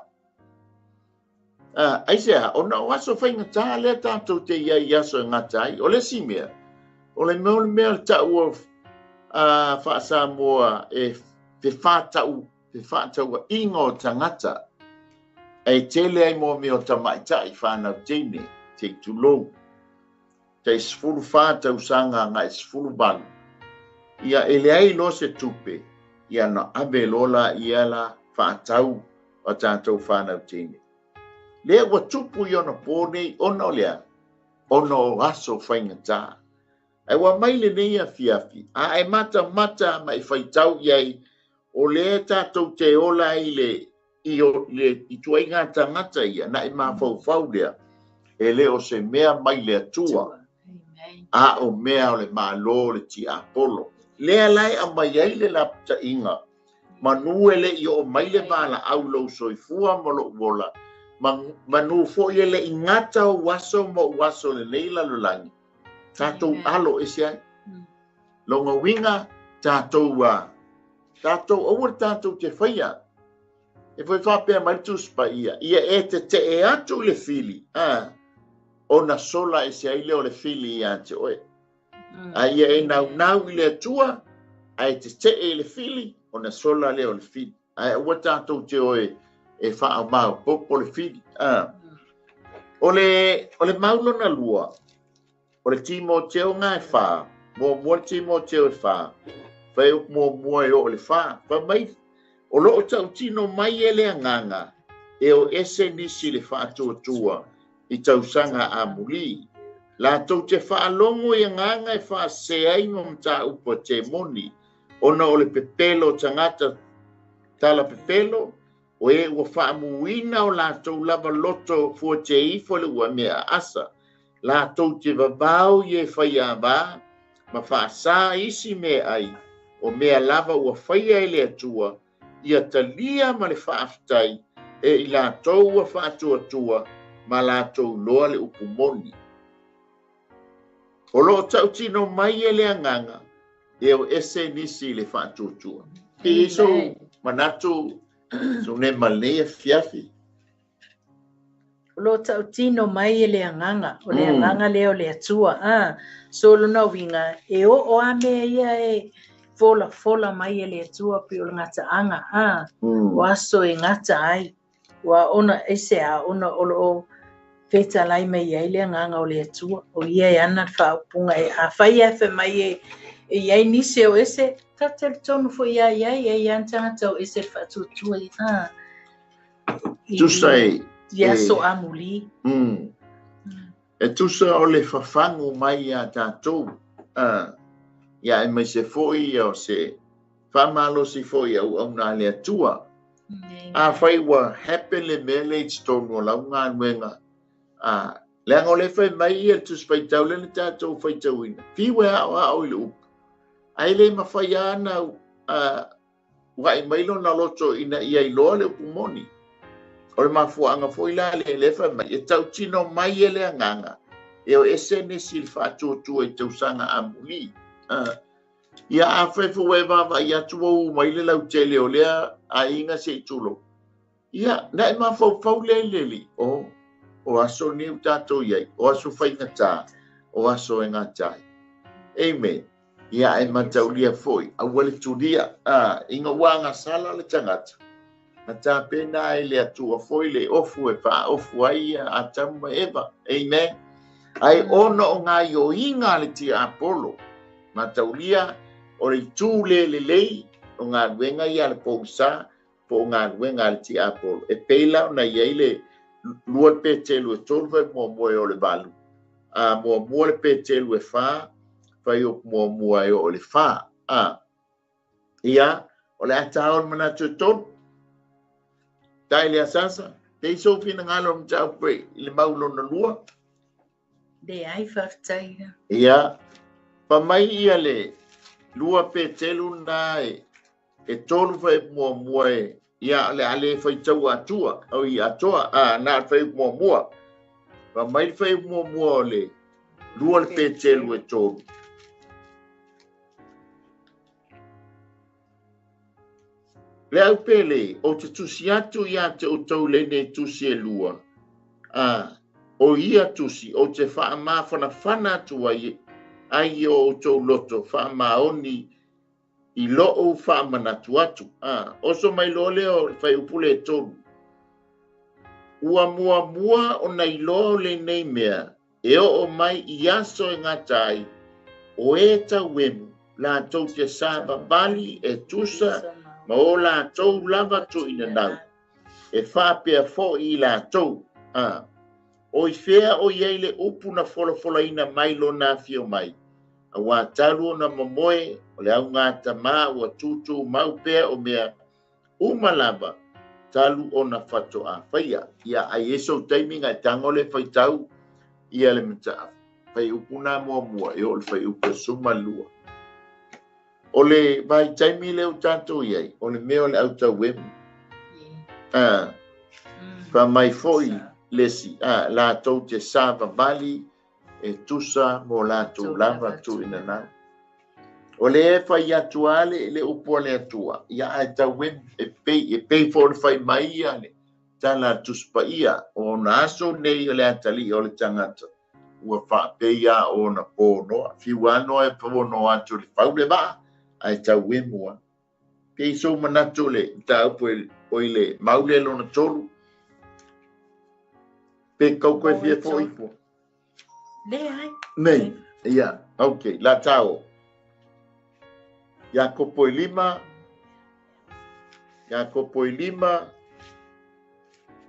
Aisea, ona waso whaingata lea tātou te ia i aso ngatai, o le simea. O le mea ta ua whaasa moa e pe whātau ingo tangata, e tele ai mo me o tamaita I whanau tine, te tulou, te sfuru whātau sanga ngai sfuru banu. Ia ele ai lo se tupe, ia na abe lola ia la whātau o tātou whanau tine. Lea wa tupu I ona pōnei, ona o lea, ona o aso whaingata. Ai wa maile nei a fiafi, a e mata mai whaitau iai, o le tātou te ola I tuai ngā tangata ia, na I mawhau lea, e le o se mea mai le atua, a o mea o le mālo le ti Apollo. Lea lai a mai ai le lapta inga, manu ele I o mai le vāla au lau soifua molo wola, manu fo I le ingata o waso mo waso le neila lulangi. Tātou alo e se ai. Longa winga tātou aua tātou te whaia. E foi whapea maritus pa ia. Ia e te e atu le fili. O na sola e se ai leo le fili ia te oe. Ia e nau I le atua. A e te e le fili. O na sola leo le fili. A ua tātou te oe e wha mau popo le fili. O le maulo na lua. O le Timoteo ngā e wha, mua Timoteo e wha, whai o mua e o le wha, wha mai, o loo tau tino mai e le anganga, e o ese nisi le wha tua I tau sanga a muli. La tau te wha alongo I anganga e wha se ai ngom ta upo te moni, ona o le pepelo tangata tala pepelo, o e ua wha muina o la tau lava loto fua te ifo le ua mea asa. La tau te vavau ye whaia wā, ma whaasa isi me ai, o mea lava ua whaia e le atua, ia talia ma le whaafitai, e I la tau ua whaatua, ma la tau loa le upumoni. O lo tau tino mai e le anganga, e o ese nisi le whaatua. E iso manatu, so ne malea fiafi. Lo tau tino mai e le anganga, o le anganga leo le atua, solo na winga, e o ame ia e fola mai e le atua pi o ngata anga, o aso e ngata ai, wa ona ese a ona o feta lai mai e le anganga o le atua, o ia e ana whaupunga e a whai efe mai e iai nise o ese, tatel tonu fo iai e antanga tau ese whatutua Tusai, Ia so amuli. E tusa o le whawhangu mai a tātou. Ia e mai se foi o se whamalo si foi au nā le atua. A whai wa hape le mele I tonu o lau ngā nuenga. Leanga o le whai mai e tus whai tau le tātou whai tau ina. Piwe au I le upu. Ai le ma whai ana wai mailo na loto ina ia I loa le upu moni. O le mafuanga foi la le lefa mai e tau tino mai e le anganga. E o ese ne sil whātua e tau sanga amuli. Ia a whaifu e wawa I atua u mai le lau tele o lea a inga se tulo. Ia na e mawhau le leli. O aso ni utato iai. O aso whaingata. O aso e ngatai. Amen. Ia e mataulia foi. A wale turia. Inga wanga sala le tangata. Na tā pēnā e le atua foi le ofu e wha ofu ai a tamu eva. Amen. Ai ono o ngā ioinga le ti Apollo. Ma taulia o le tū le lei o ngā ruenga I ale pousa po ngā ruenga le ti Apollo. E peila o na iei le lua pētelu e tolva mua o le valu. Mua le pētelu e wha, whai o mua o le wha. Ia, o le atao manatu e tolu. Tai le asasa, te iso fina ngalo mtau pre, le maulo na lua. De ai whaftaira. Ia, pa mai ia le lua pe telu na e tolu whai mua ia le ale whai tau atua, au I atoa, na whai mua. Pa mai whai mua le lua le pe telu e tolu. Le au pele, o te tusi atu ia te o tau lene tusi e lua. O ia tusi, o te wha ma whana atu ai o tau loto, wha ma oni I lo'o whaamanatu atu. Oso mai lo leo whai upule tolu. Ua mua o nei lo le nei mea. E o mai I aso e ngatai. O e tau wemu. La tau te sāba bali e tusa. Ma o la tau lava tu ina nau. E whapea fo I la tau. O I whea o iei upu na fola ina mai lo na fio mai. A wā taru na mamoe, o le au ngāta mā, ua tūtū mau pēr o mea umalava, talu o na whato a whaia. Ia ai eso taiminga e tangole whai tau, ia le mta whai upuna mua, e o le whai upa suma lua. O le vai taimi leo tātou iei, o le mea o le au tau wemu. Wha mai foi lesi, la tau te sāva bali, e tusa mo lātou lava tu ina nau. O le e whai atua le upo le atua. Ia ai tau wem e pei fōre whai mai ia le. Tala tuspa ia o na aso nei o le atali o le tangata. Ua wha peia o na pōnoa. Fiwano e pōno atu le whau le waa. Ai tau wem ua. Pei so manatu le tau po i le maule lona tolu. Pei kau koe fia fo ipo. Nei, ia, ok, la tau. Iakopo I lima,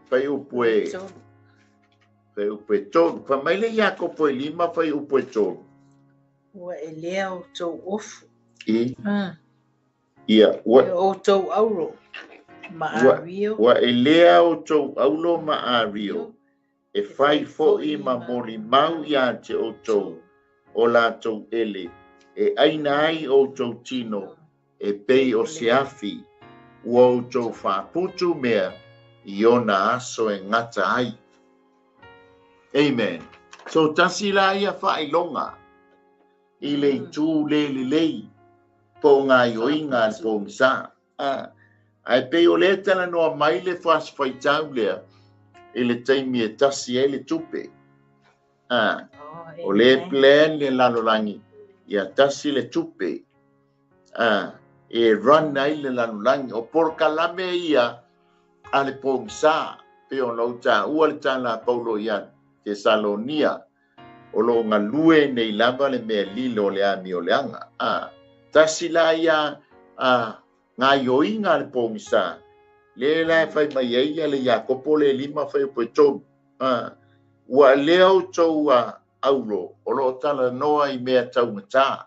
fai upue tolu. Fa mai le Iakopo I lima, fai upue tolu. Ua e lea o tau ofu. Ia, o tau auro. Maario. Ua e lea o tau aulo maario. E fai fo I ma mori mau ia te o tau o la tau ele. E aina ai o tau tino e pei o seafi ua o tau whaputu mea I ona aso e ngata ai. Amen. So tasi la ia whailonga I le tū lei po ngā ioinga po ngsa. Ai pei o le tala noa mai le whaitau lea e le taimi e tasi e le tupe. O le plan le lalolangi. Ia tasi le tupe. E run ai le lalolangi. O por kalame ia a le pongsa. Pe o lauta ua le tala paulo ia te Salonia. O lo ngalue nei lava le mea lilo le ami o le anga. Tasi la ia ngā ioinga le pongsa. Le la fai mai ia le Iakopo le lima fai po tolu. Ua leo tau aulo. O lo tala noa I mea tau ngata.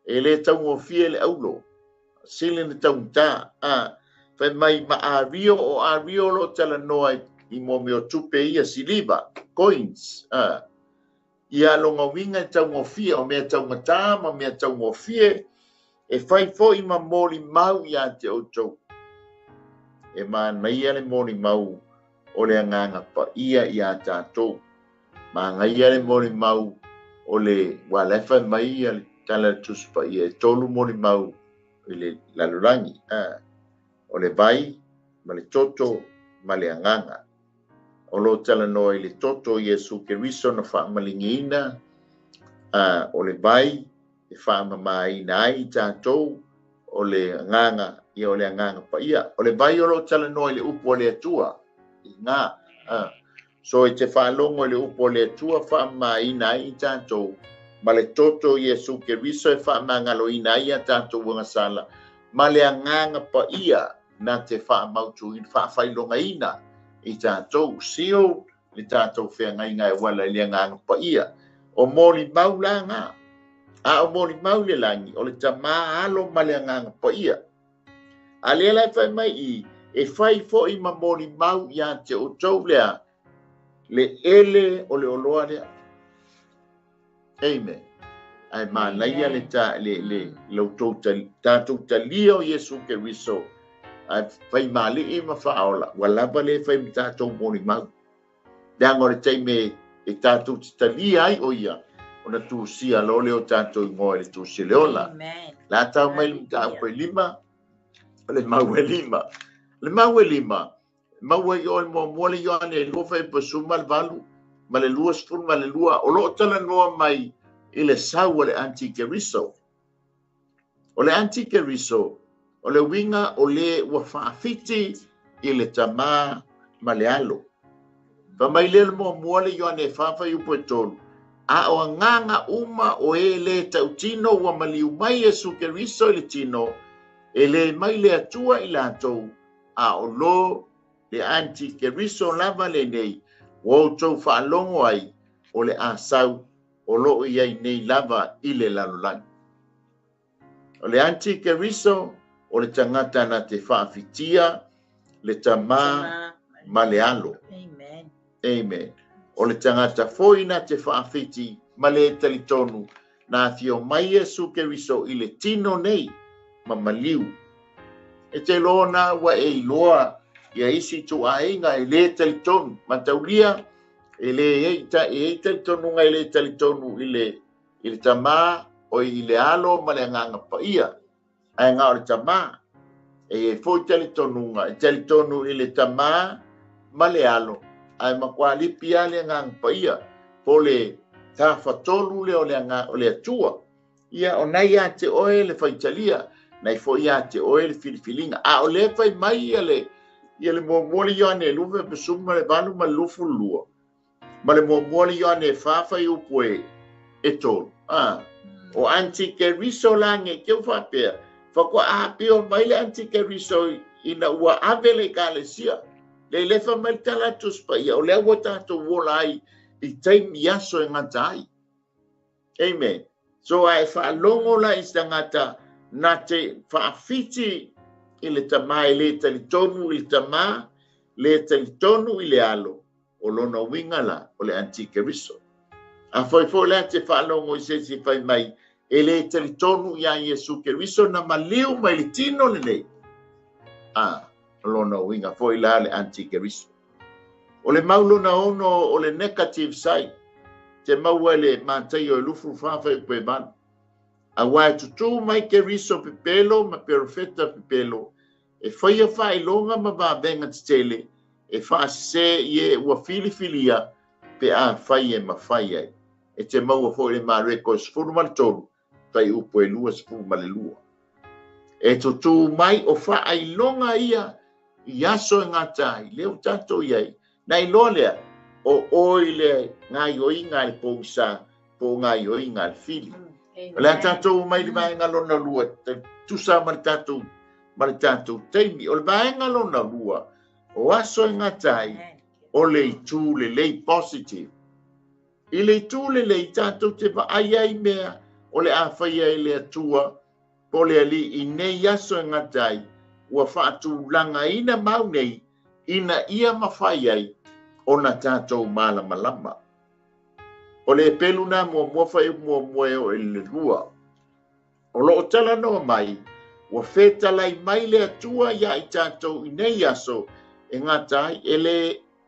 E le tau ngofie le aulo. Sile le tau ngata. Fai mai maario o ario lo tala noa I momi o tupe ia siliva. Coins. Ia longa winga tau ngofie o mea tau ngata ma mea tau ngofie. E fai fo I ma mori mau ia te o tau. E ma naia le mori mau o le anganga pa ia tātou. Ma ngaia le mori mau o le walefa mai ia le tala tuspa ia e tolu mori mau I le lalurangi. O le vai, ma le toto, ma le anganga. O lo tala no I le toto Iesu Keriso na whaamalingiina. O le vai, e whaamamaina ai tātou o le anganga. Ia o le anganga pa ia. O le vai o lo tala no I le upo le atua. I ngā. So e te whaalongo le upo le atua whaamaina ai tātou. Ma le toto Iesu Keriso e whaamangaloina ai a tātou wanga sala. Ma le anganga pa ia na te whaamautu I whaafai ina. I tātou sio le tātou whea ngai ngai wala le anganga pa ia. O mori mau la ngā. O mori mau le langi. O le tamā alo ma le anganga pa ia. A le lai whai mai I e whai fo I ma mori mau ia te o tau lea le ele o le oloa lea. Amen. Ai ma laia le tātou talia o Iesu Keriso. Ai whai mali I ma whaola. Walaba le whai mi tātou mori mau. Deango le teime e tātou talia ai o ia. O na tūsia lo leo tātou ngoe le tūsia leola. La tau mai le tātou lima. Le mau e lima. Le mau e lima. Mau e o mo mo le yo ane lo fa pe suma valu. Ma le lua spun ma le lua o lo tala noa mai I le sau le Antikeriso. O le anti Keriso, o le winga o le ua whaafiti i le tamā ma le alo. Fa mai le mo le Ioane whawhai upo e tolu. A o nganga uma o le tautino ua maliu mai Yesu Keriso i le tino, e le mai le atua i lātou, a o lo le anti Keriso lava le nei, o tau whaalongo ai, o le asau, o lo iai nei lava i le lalolani. O le anti Keriso, o le tangata na te whaafitia, le tamā ma le alo. Amen. Amen. O le tangata foi na te whaafiti, ma le talitonu, na thio mai Yesu Keriso i le tino nei, ma maliu. E te lona wa e iloa, ia isi tu ainga e le talitonu, ma taulia, e le talitonu ngai le talitonu i le tamā, o i le alo ma le nganga pa ia. Ai ngā o le tamā, e foi talitonu nga, e talitonu i le tamā, ma le alo. Ai makua lipi ale nganga pa ia, po le ta fatolu le o le atua. Ia o nai a te oe le faitalia, nai fo ia te oe le filifilinga. A o le fai mai ia le mōmole Ioane luwe pesuma le vanu ma lufu lua. Ma le mōmole Ioane whawhai upo e tolu. O anti Keriso lange keu whapea. Whakua a peo mai le anti Keriso ina ua avele ka le sia. Le lefa mai tala tuspa ia. O le awa tato wola ai i taimi yaso e ngata ai. Amen. So ai whaalongo la i stangata na te whaafiti i le tamā i le talitonu i le tamā, le talitonu i le alo. O lona winga la o le anti Keriso. A foi le te whaalongo i se whai mai e le talitonu ia Yesu Keriso na maliu mai le tino le nei. Lona winga foi la le anti Keriso. O le maulo na ono o le negative side, te maua le mātai o lufu whawhai koe man. A wai tutu mai Keriso pepelo, ma perfeta pepelo, e whaia whailonga ma vāvenga te tele, e whaase ie ua filifilia, pe a whaia ma whaia. E te maua foi le mā reko sifuru maltonu, tai upo e lua sifuru male lua. E tutu mai o whailonga ia, i aso e ngatai, leo tato iai, na iloa lea, o oile ngai oinga le pousa, po ngai oinga le fili. Le tato mai le vaenga lona lua, tusa ma le tato teimi, o le vaenga lona lua, o aso e ngatai, o le itu le lei positive. I le itu le lei tato te va ai mea, o le awhaia i le atua, po le ali i nei aso e ngatai, ua whaatu langa ina mau nei, ina ia mawhai ai, o na tātou malama lama. O le pelu na mua whai mua o le lua. O lo o tala noa mai, ua whetalai mai le atua ia i tātou i nei aso, e ngatai,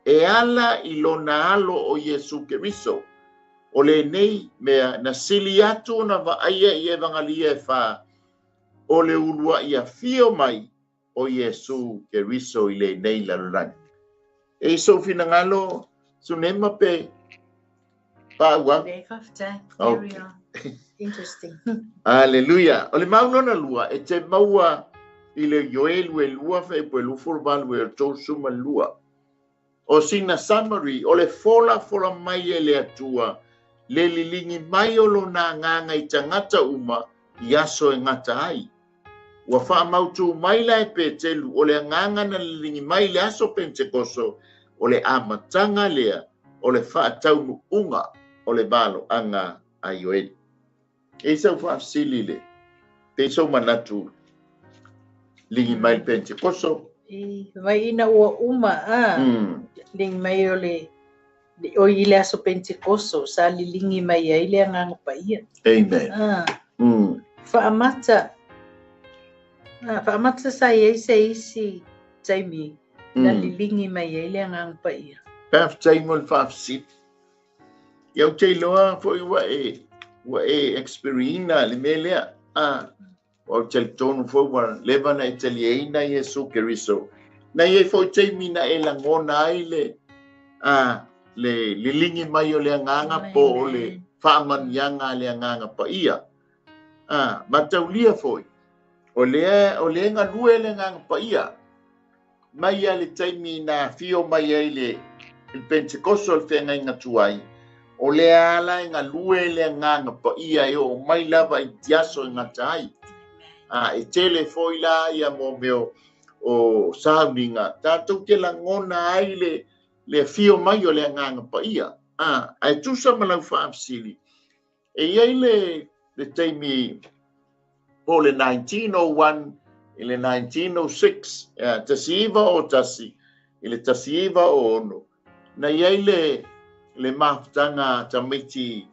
e ala i lona alo o Yesu Keriso. O le nei mea na sili atu na waaia i evangalia e wha, o le ulua ia fio mai o Yesu Keriso i le nei lalolani. E iso fina ngalo, sunema pe, paua. Carry on. Interesting. Hallelujah. O le maunona lua, e te maua i le yoelu e lua fe po e lufuru balu e tau suma lua. O sina summary, o le fola mai e le atua, le lilingi mai o lo na nganga i tangata uma, i aso e ngata ai. Ua wha mautu mai la e petelu, o le nganga na lilingi mai le aso Pentekoso, o le amatanga lea, o le wha taunu unga, o le balo anga a yoeli. E sau wha sili le, pe sau manatu, lingi mai le Pentekoso. Vai ina ua uma, lingi mai o le, o i le aso Pentekoso, sa li lingi mai ai le nganga pa ia. Amen. Whaamata sa iei se isi taimi, na li lingi mai ai le nganga pa ia. Paf taimo le whaafsit. Iau te loa foi wa e experiina le melea, o te tonu foi wa levana e te lieina Yesu Keriso. Na ie foi taimi na e langona ai le lingi mai o le nganga po o le whaamanianga le nganga pa ia. Mataulia foi. o le nga lue le ngang pa ia mai ale taimi na fio mai ele il Pentecostal tenga inga tuai o le ala nga lue le ngang pa ia o mai lava i tiaso nga tai e tele foi la ia mo meo o sauninga tātou ke la ngona ai le fio mai o le ngang pa ia ai tu sa malau whaafsili e iai le taimi o le 1901 i le 1906 tasiiva o tasi i le tasiiva o ono na iai le mafutanga tamaiti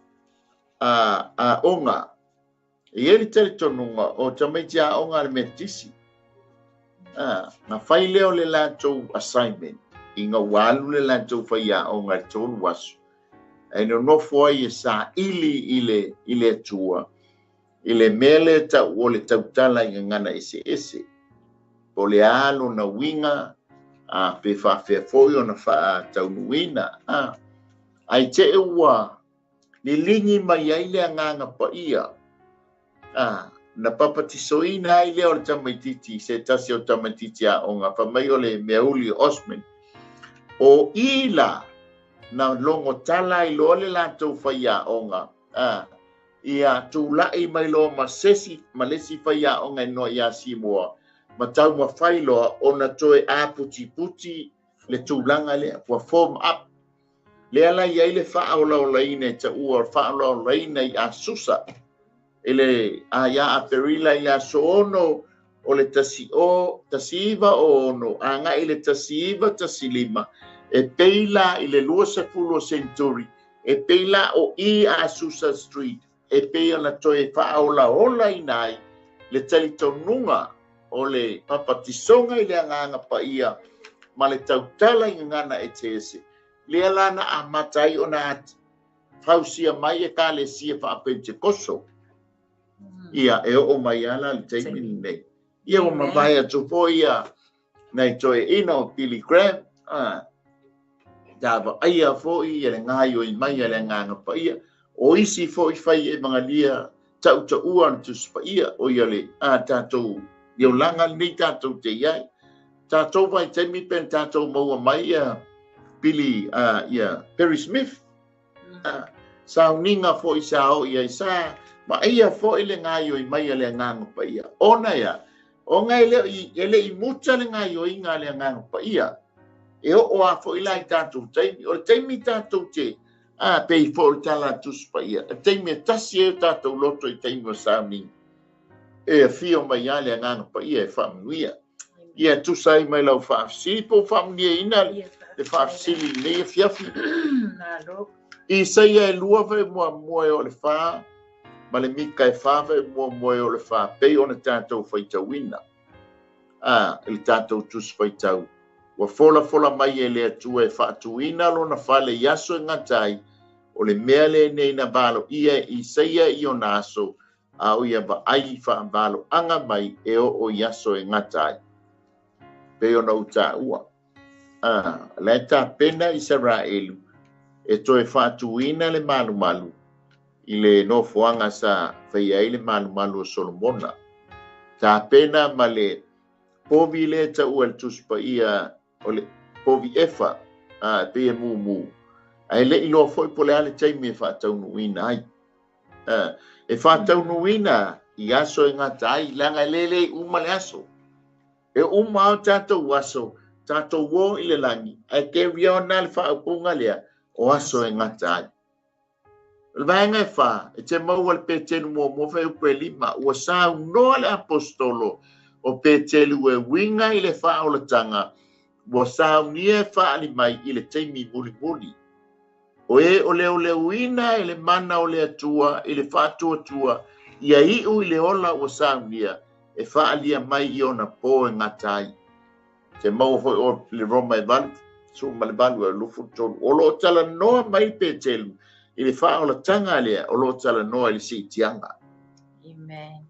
a onga iai le teletonunga o tamaiti a onga le metisi na fai leo le latou assignment inga walu le latou fai a onga le tolu wasu e no nofo ai e sa ili ile tua ile mele ta o le tautala i ngana ese o le alo na winga pe fa foi ona fa taunuina ai te ua ni lingi mai ai le nganga pa ia na papatisoina ai le o le tamaititi se tasi o tamaititi a onga fa mai o le meuli Osman o ila na longo tala i lo le latou faia onga ia tula'i mai lo masesi malesi faia onga no ia simoa matau ma failo ona toe a puti le tulanga le wa form up le ala ia le fa ola ine ta ua fa ola ine a susa ele ia a perila ia sono o le tasiva o no anga ile tasiva tasilima e peila i le lua sepuluh century e peila o i a Susa Street e peila na toe whaola inai le talitonunga o le papatisonga i le anganga pa ia ma le tautala i ngana e tese le alana a matai o na ati fausia mai e ka le sia wha Pentecoso ia e o mai ala le taimini nei ia o mawai atu po ia nei toe ina o Billy Graham dava aia foi e ngai o mai le nganga pa ia o isi foi fai e mangalia tau uan tu spa ia o ia le tatou yo langa ni tatou te ia tatou vai te mi pen tatou mo mai Billy ia Perry Smith sauninga foi sao ia sa ma ia foi le ngai o mai le nganga pa ia ona ia o ngai le i mucha le ngai o inga le nganga pa ia e o a fo ila tatou taimi o taimi tatou te pei fo tala tuspa ia taimi tasi e tatou loto i taimi o sauni e fio mai ale nganga pa ia e famnuia ia tu sai mai lau fafsi po famnuia ina e fafsi le fiafi i sai e lua ve mo o le fa ma le mika e fa ve mo o le fa pei ona tatou faitawina il tatou tuspa tau wa fola mai e le atua e whaatuina lo na whale yaso e ngatai o le mea le nei na balo ia i seia i o naso a o ia ba ai wha balo anga mai e o yaso e ngatai pe o na uta ua le ta pena Israelu e toe whaatuina le malu i le no fuanga sa whaia i le malu o Solomona ta pena ma le povi le ta ua le tuspa ia ole povi efa pe mu ai le ilo foi pole ale taimi fa tau nuina ai e fa tau nuina i aso e ngatai langa lele uma le aso e uma o tatou aso tatou wo i le langi ai ke riona le fa upunga lea o aso e ngatai le vaenga e fa e te mau al petenu mo fe upe lima ua sa unoa le apostolo o petelu e winga i le fa o le tanga wa saunia fa ali mai i le taimi muli o e o le uina i le mana o le atua i le fa tua ia i u i le ola wa saunia e fa ali mai i ona po e ngatai te mau fo o le Roma e van su ma le balu e lufu tolu o lo tala noa mai petelu i le fa o la tanga lea o lo tala noa i le sitianga amen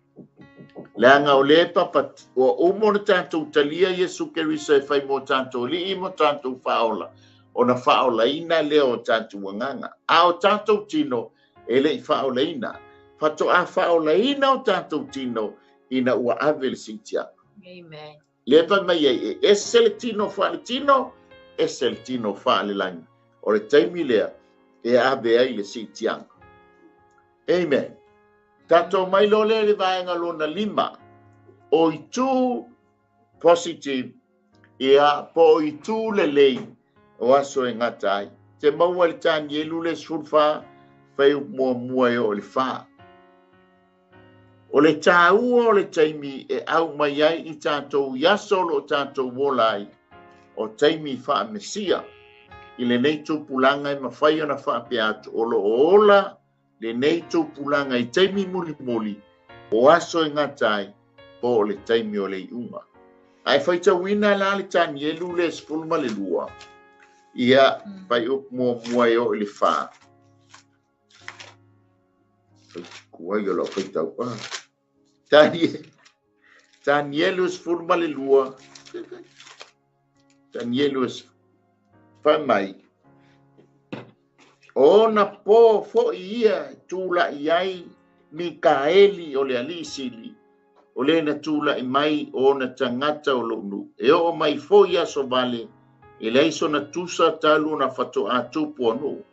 Langa o le papa o umona tatou talia Yesu Keriso e fai mo tatou li mo tatou faola ona faola ina le o tatou nganga a o tatou tino e le faola ina fato a faola ina o tatou tino ina ua ave le sitia. Amen. Le pa mai e seletino fa le tino e seletino fa le lang. O le taimi lea e ave ai le sitia. Amen. Tato mai lo le vaenga lona 5 o i tu positive ia po i tu le lei o aso e ngatai. Te maua le tani e lule sulfa fai mua e o le fa. O le tā ua o le taimi e au mai ai i tātou yasolo o tātou wolai o taimi wha mesia. I le nei tūpulanga i mawhai ona wha pe atu o lo ola le nei tūpulanga i taimi muli o aso e ngatai po o le taimi o le iunga. Ai whaita wina la le tani e lule spulma le lua. Ia pai up mua e o le wha. Kuai o lo whaita upa. Danielus fulma le lua. Danielus whamai. Ona po fo ia tula iai Mikaeli o le alisili. O le na tula i mai o na tangata o lonu. E o mai fo ia so vale. E leiso na tusa talu na fato atupu anu.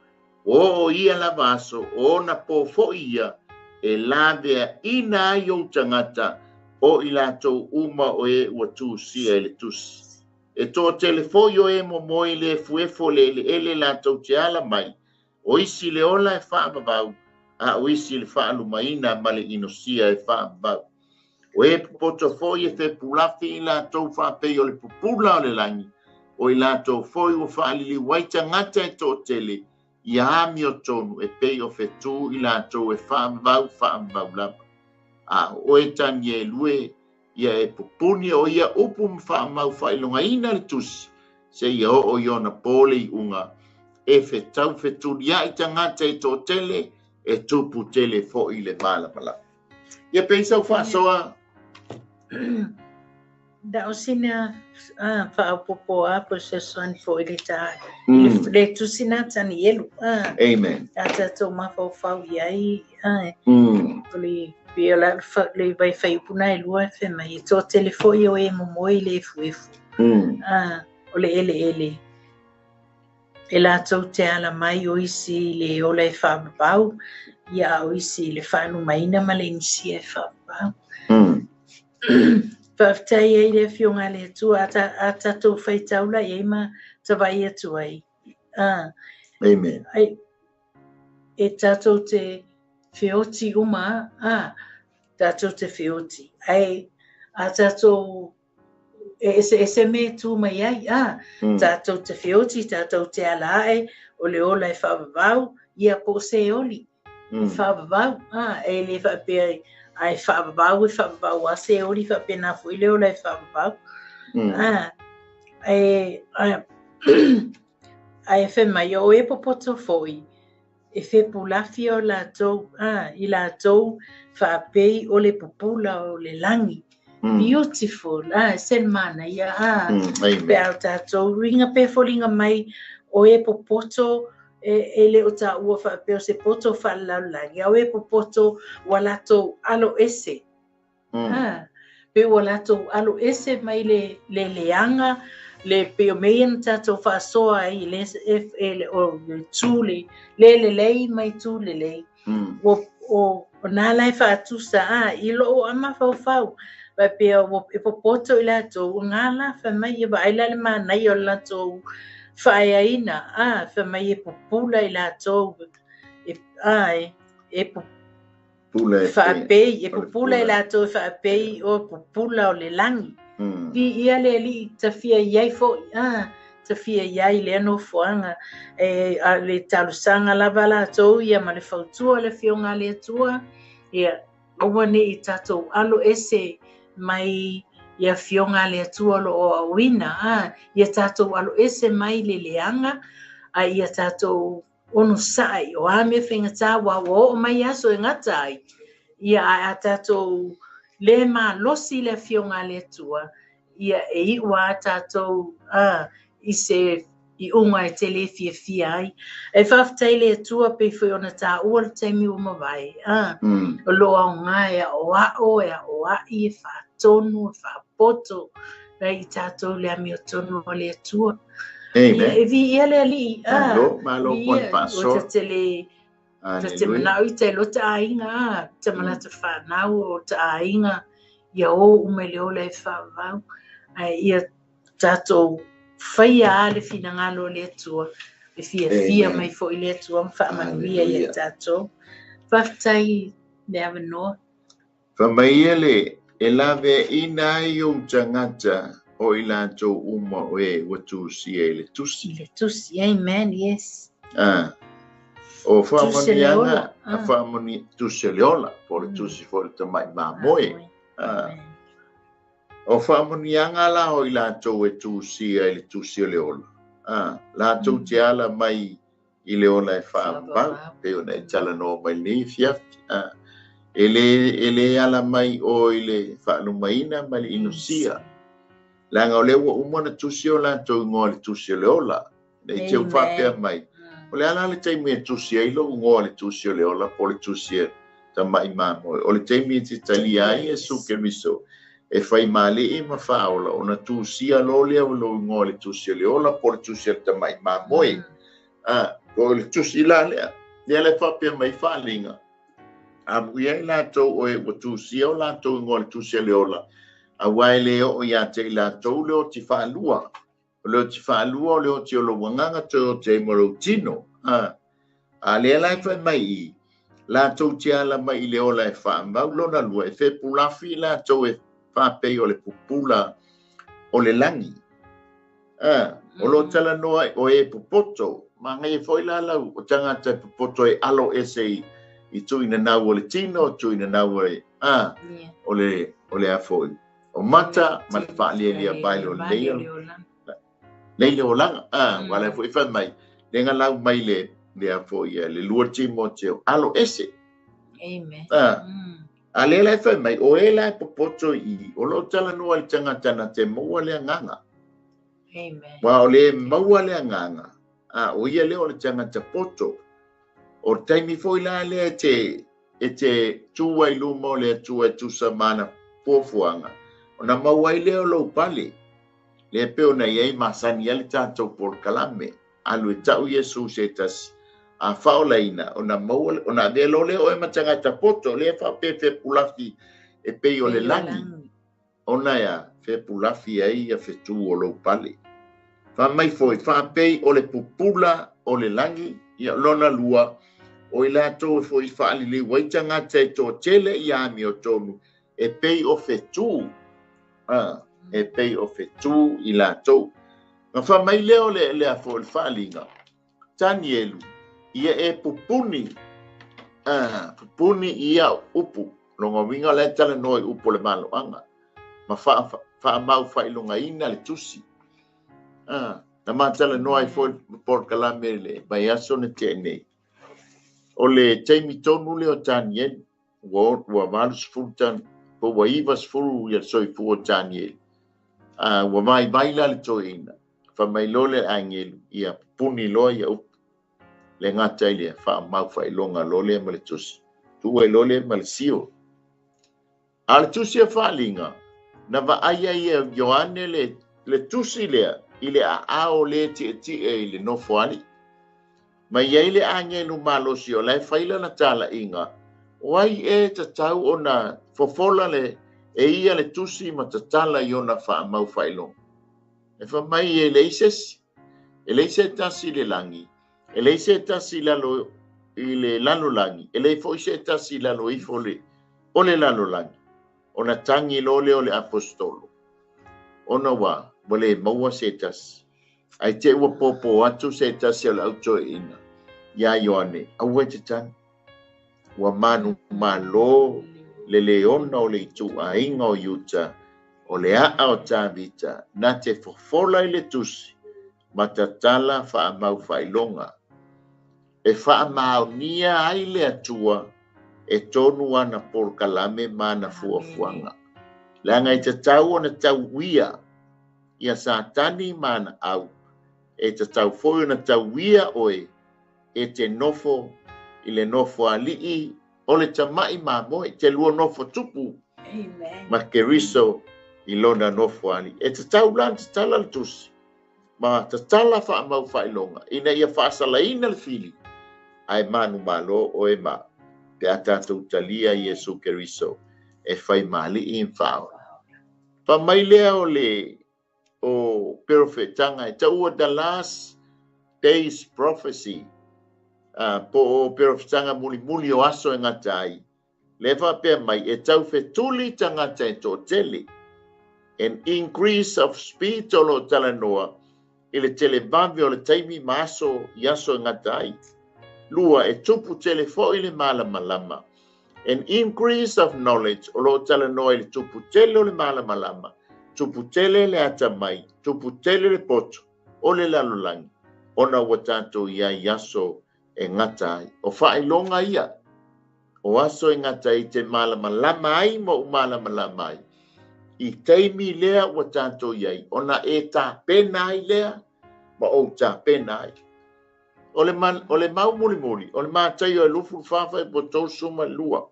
O ia la vaso o na po fo ia. E lavea ina ai o tangata o i latou uma o e ua tusia e le tusi. E tō telefoio e mo i le fuefo le ele latou te ala mai. O isi le ola e whaamavau, a o isi le whaalumaina ma le inosia e whaamavau. O e poto foi e fe pulafi i latou whaapei o le pupula o le langi. O i latou foi o whaalili waita ngata e tō tele. Ia ami o tonu e pei o fetu i latou e whaamvau lapa. A o e tani e lue, ia e pupuni o ia upu mwhaamau whailonga ina le tusi. Se ia o iona pole i unga. E fetau fetu ia i tangata e tō tele, e tupu tele fo i le malapala. Ia pei sau whaasoa. Da o sina whaapopo a po se soan fo i le tae. Le tusina tani elu. Amen. Ata tō mawhau iai. Oli pia la le vai fai puna e lua fe mai. Tō telefoi o e momoi le fuefu. O le ele. E la tau te ala mai o isi le ola e whaababau. Ia o isi le whaalumaina ma le inisia e whaababau. Whaftai e le fionga le tua ata tau whaitaula e ma tawai atu ai. Amen. E tatou te whioti uma, tatou te whioti. A tatou se me tu mai ai, tatou te whioti, tatou te alae, o le ola e whaababau, ia po se oli. Whaababau, e le whaapea ai whaababau a se ori whaapena fui leo lai whaababau. Ai whe mai o e popoto foi. E whe pulafi o lātou, i lātou whaapei o le pupula o le langi. Beautiful, sen mana ia, pe au tātou ringa pe folinga mai o e popoto e le o ta ua whaapeo se poto whalaulangi. Au e popoto wa latou alo ese. Pe wa latou alo ese mai le leanga, le peo meia tatou whaasoa ai le o tūle, le lei mai tūle lei. O nā lai whaatusa, i lo o ama whau. Vai peo e popoto i latou, ngā la whamai e wa aila le mānai o latou whaeaina, whamai e popula i lātou, whaapei, e popula i lātou whaapei o popula o le langi. Di ia le li tawhia iai fo, tawhia iai le ano foanga, le talusanga lava lātou, ia ma le whautua le whionga le atua, ia awane i tātou alo ese mai ia fionga le atua lo o awina, ia tātou alo ese mai le leanga, ia tātou onu sai, o ame whengatā wawo o mai aso e ngatai, ia a tātou le ma losi le fionga le atua, ia e iwa tātou i se I unga e te le fia ai. E whaftai le tua pe whi ona tā ua le taimi o mawai. O loa o ngai o a i e whaatonu, e whaapoto. Rai I tātou le ami o tonu o le tua. E vi ia le ali. Malo pon paso. O te le... te manau I te lo ta ainga. Te manata whanau o ta ainga. Ia o umele o le whaavau. Ia tātou whaia le finangalo le tua. Le fia mai fo I le tua. Whaamanuia ia tātou. Whaftai le avanoa. Whamaia le e lawe ina I o tangata o I lātou uma o e watu si e le tusi. Le tusi, amen, yes. O whamonianga, a whamoni tusi leola, po le tusi fo le tamai mamoe. O whamonianga la o I lātou e tusi e le tusi leola. Lātou te ala mai I leola e whaambau, pe ona e tala no mai ni fiafi. Ele ala mai o ile whaanumaina mai inusia. Langa o lewa umana tusi o lātou ngō le tusi o leola. Nei te whapea mai. O le ala le teimi e tusi eilo ngō le tusi o leola po le tusi e ta mai māmoe. O le teimi e te tali ai e suke miso. E whai male e ma whaola. O na tusi a lo lea o lo ngō le tusi o leola po le tusi e ta mai māmoe. O le tusi la lea. Lea le whapea mai whalinga. Ia lātou o e watusi o lātou ngō le tusi leola. A wai leo o ia te lātou leo ti whaalua. O leo ti whaalua o leo ti o lo wanganga te o te moro tino. A lea lai whai mai I. Lātou ti ala mai I leola e whaamau lona lua. E whe pulafi lātou e whapei o le pupula o le langi. O lo tala noa o e pupoto. Ma ngai e whoi la lau o tangata pupoto e alo esei. I tuina nau o le tino, tuina nau o le afoi. O mata, ma le whaalielia baile o leia. Leile o langa, wala fo I whai mai. Lenga lau mai le afoi, le lua timo teo. Alo ese. Amen. A le lai whai mai, o e lai popoto I, o lo tala noa le tangatana te maua le nganga. Amen. Wa o le maua le nganga. O ia leo le tangata poto. O taimi foi la le e te tua I lumo le tua tusa mana pofuanga. O na mawai leo lo pale. Le peo na iei masani ali tātou por kalame. Alu e tau Yesu se tas a whaolaina. O na mawai, o na leo leo e matangata poto. Le wha pe pulafi e pei o le langi. O na ya fe pulafi ai a fe tu o lo pale. Wha mai foi, wha pei o le pupula o le langi. Ia lona lua. O I lātou e fo I whaali waitanga te tō tele I ami o tonu. E pei o whetū. E pei o whetū I lātou. Nga whamai leo lea fo I whaalinga. Tani elu. Ia e pupuni. Pupuni ia upu. Longa winga le tala noi upu le malo anga. Ma wha mau whailunga ina le tusi. Na matala noi fo por kalame le. Mai aso ne te nei. O le teimi tonu leo Daniel, wa malus fultan, po wa ivas fulu ya soi fu o Daniel. Wa mai baila le toina, fa mai lole angel, ia puni loa ia up. Le ngata ile, fa mau fa ilonga lole ma le tusi. Tu e lole ma le sio. A le tusi e fa linga, na va aia ia Yohane le tusi lea, ile a ao le ti e ile no foali. Ma iei le angelu malosi o lai whaila na tala inga. Wai e ta tau o na fofola le e ia le tusi ma ta tala i o na wha mau whailong. E wha mai e leises. E leise tasi le langi. E leise tasi lalo I le lalo langi. E lei fo se tasi lalo I fo le o le lalo langi. O na tangi lole o le apostolo. O na wa, wale maua se tasi. Ai te ua popo atu se tasi ala auto ina. Ya Ioane, aue te tani. Wa manu malo le leona o le itu a inga o yuta. O le a o tāvita. Na te fofola I le tusi. Ma tatala wha mau whailonga. E wha mau nia ai le atua. E tonu ana por kalame mana fuafuanga. Langa I te tau o na tau wia. Ia sa tani mana au. e te tau foi na tau wia oe e te nofo i le nofo alii o le tamai mamoe te lua nofo tupu Amen. ma Keriso i lona nofo ali e te tau lan te tala le tusi ma te tala wha mau whailonga ina ia whaasalaina le fili ai manu malo o e ma pe atatou talia Iesu Keriso e whai mali i mwhao pa mai lea o le o perfetanga e taua the last days prophecy po o perfetanga muli o aso e ngatai lewa pe mai e tau fetuli tangata e tō tele an increase of speed o lo talanoa i le televavi o le taimi maaso i aso e ngatai lua e tupu telefo i le malama an increase of knowledge o lo talanoa i le tupu tele o le malama tupu tele le atamai, tupu tele le poto, o le lalolangi, ona ua tātou ia i aso e ngatai, o whailonga ia, o aso e ngatai te malamalama ai mo u malamalama ai, i teimi lea ua tātou iai, ona e tā pena ai lea, ma o tā pena ai. O le mau muli, o le mātai o e lufu whawhai po tau suma lua,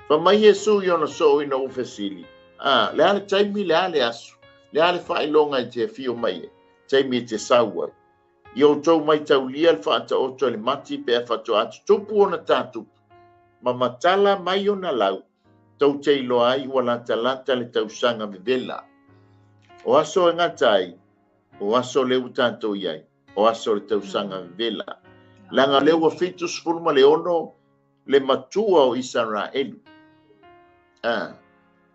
fa mai Yesu i ona so ina ufesili, le ale taimi le ale asu, le ale whailonga i te fio mai e, taimi te saua. I o tau mai tau lia le whaata oto le mati pe a whato atu tupu o na tātupu. Ma matala mai o na lau, tau te ilo ai wala talata le tau sanga me vela. O aso e ngatai, o aso le utanto iai, o aso le tau sanga me vela. Langa leu a fitu sfulma le ono le matua o Israelu.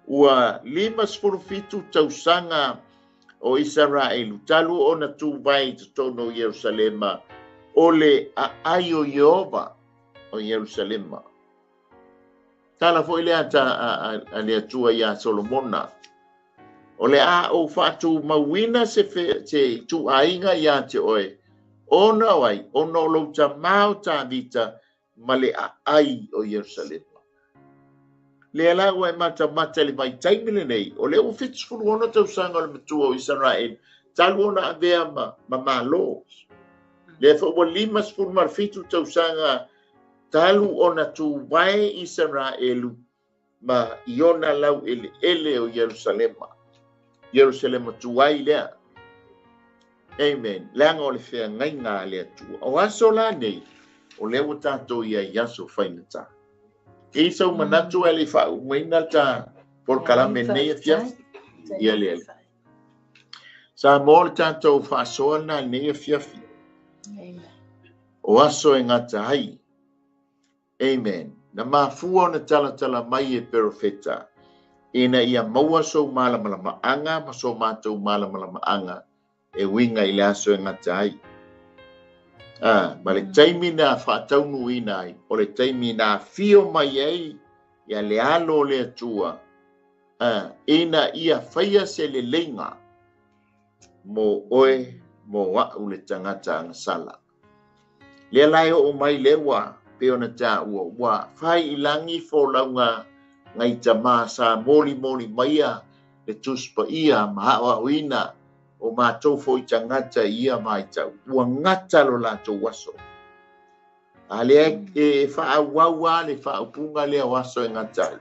Ua 5 fitu tausanga o Israelu talu ona tu vai te tono Yerusalema o le ai o Yehova o Yerusalema. Tala foi le ata a le atua ia Solomona. O le a o fatu mawina se tu ainga ia te oe. Ona wai, ona o lo ta mau ta vita ma le ai o Yerusalema. Le ala wa mata le mai taimi le nei o le u fitsfulu ona tau sanga le matua o Israel talu ona avea ma malo le fa o 5 marfitu tau sanga talu ona tu vai Israelu ma iona lau ele o Yerusalema tu vai lea amen langa o le fea ngainga le atua o aso la nei o le u tato ia yaso fainata e so manatu ele fa uina ta por kalame nei fia ia le sa mol tanto fa sona nei fia amen o aso e ngata ai amen na mafua na tala mai e perfecta ina ia maua so malama anga ma so matou malama anga e winga i le aso e ngata ai ma le taimi na whaatau nuina ai, o le taimi na fio mai ai, ia le alo le atua, ina ia whaia se le lenga, mo oe, mo wau le tangata angasala. Le lai o mai lewa, peo na tā ua, whai ilangi fo launga, ngai tama sa moli maia, le tuspa ia, mahawa uina, o mātou fo i tangata ia mai tau. Ua ngata lo lātou waso. A lea e wha wawa le wha upunga lea waso e ngata.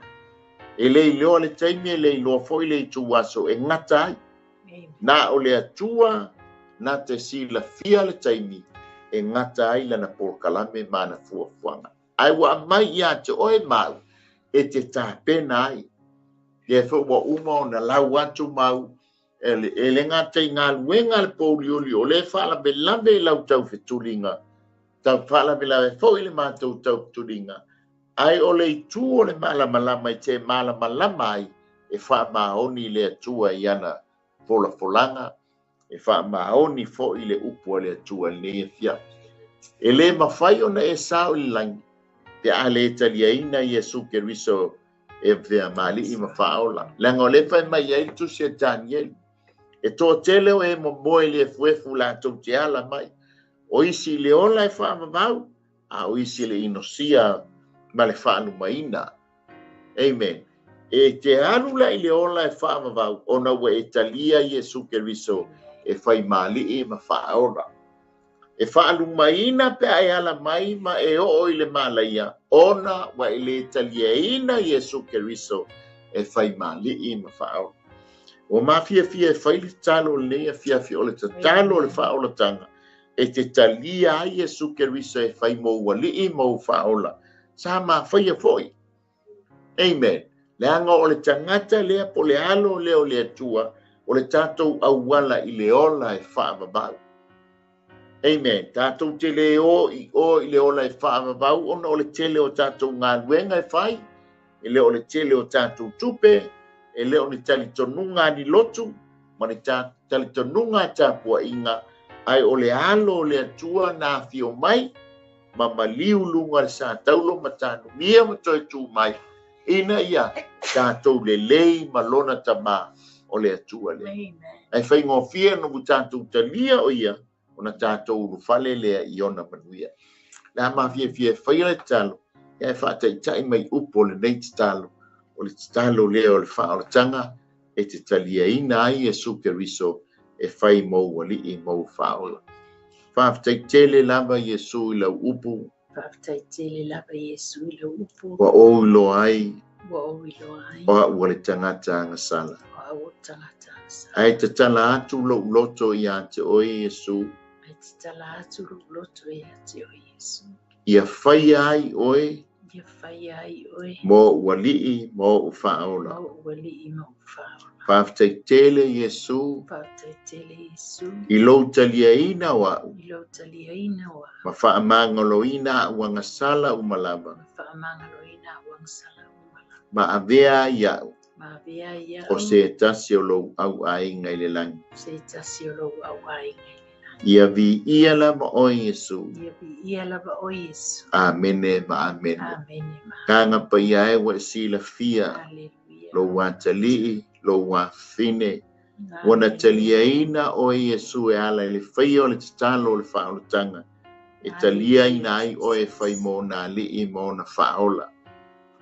E lei leo le taimi e lei loa fo i lei tu waso e ngata. Na o lea tua, na te sila fia le taimi e ngata ai lana por kalame mana fuafuanga. Ai wa mai ia te oe mau e te tāpena ai. Le fo wa uma o na lau atu mau ele ngata i ngā luenga le poulioli o le whala be lambe lau tau fetulinga. Tau whala be lau e fo ile mātou tau fetulinga. Ai o le tu o le malamalama i te malamalama ai e wha maoni le atua i ana folanga. E wha maoni fo ile upua le atua le e fia. E le mawhai ona e sao i langi. Pe a le italiaina Iesu Keriso e vea mali i mawhaola. Langa o le whai mai ai tu se Daniel. E tō tele o e mo moe le fuefu la tau te ala mai. O isi le ola e wha mamau, a o isi le inosia ma le wha anu maina. Amen. E te anu la i le ola e wha mamau, ona ua e talia Iesu Keriso e whai mali e ma wha aora. e whaalumaina pe ai ala mai ma e o i le malaia, ona wa i le taliaina Iesu Keriso e whai mali i ma whaau. O mafia fia e whai le talo le fia fia o le talo le whaau la tanga, e te talia ai Iesu Keriso e whai mou wali i mou whaola, sa ma whai a foi. Amen. Le anga o le tangata lea po le alo leo le atua, o le tātou auala i le ola e whaavavau. Amen. Tātou te le o i le ola e whaavavau, ona o le tele o tātou ngā luenga e whai, e le o le tele o tātou tupe, e le o le talitonunga ni lotu, ma le talitonunga tāpua inga, ai o le alo le atua nā fio mai, ma maliu lunga le sa taulo ma tānu mia ma toi tū mai, ina ia tātou le lei ma lona tama o le atua le. Ai whai ngō fia no mu tātou talia o ia, o na tātou uru whale lea i ona manuia. Nā ma fia whai le talo, e whātai tai mai upo le nei talo, o le talo lea o le whaoratanga, e te talia ina ai Iesu Keriso, e whai mou wali i mou whaola. Whātai tele lava Iesu i lau upu, Whaafitai tele lava Iesu i lau upu. wa o ilo ai, Wa o i loa ai. o a ua le tangata angasala. O a o tangata asa. Ai te tala atu lo loto i a te oi Iesu, Ai te tala atu loto e a te o Iesu. ia whai ai oi, Ia whai ai oi. mo walii mo u whaola. Mau wali i mau whaola. Whaafitai tele Iesu, Whaafitai tele Iesu. i lo talia ina wa u, I lo talia ina wa. ma whaamangolo ina u angasala u malaba, Ma whaamangalo ina wang sala umala. ma avea ia u, Ma vea ia o se tasi o lo au ai ngai le langi. se tasi o lo au ai ngai. Ia vi ia la ma oi Iesu, Ia bi ia lava o Iesu. amene ma amene. Amen ma. Kanga pa ia e wa sila fia, Hallelujah. lo wa tali, lo wa fine, wana talia ina o Iesu e ala le whai o le talo o le whaolutanga. E talia ina ai o e whai mo na li i mo na whaola.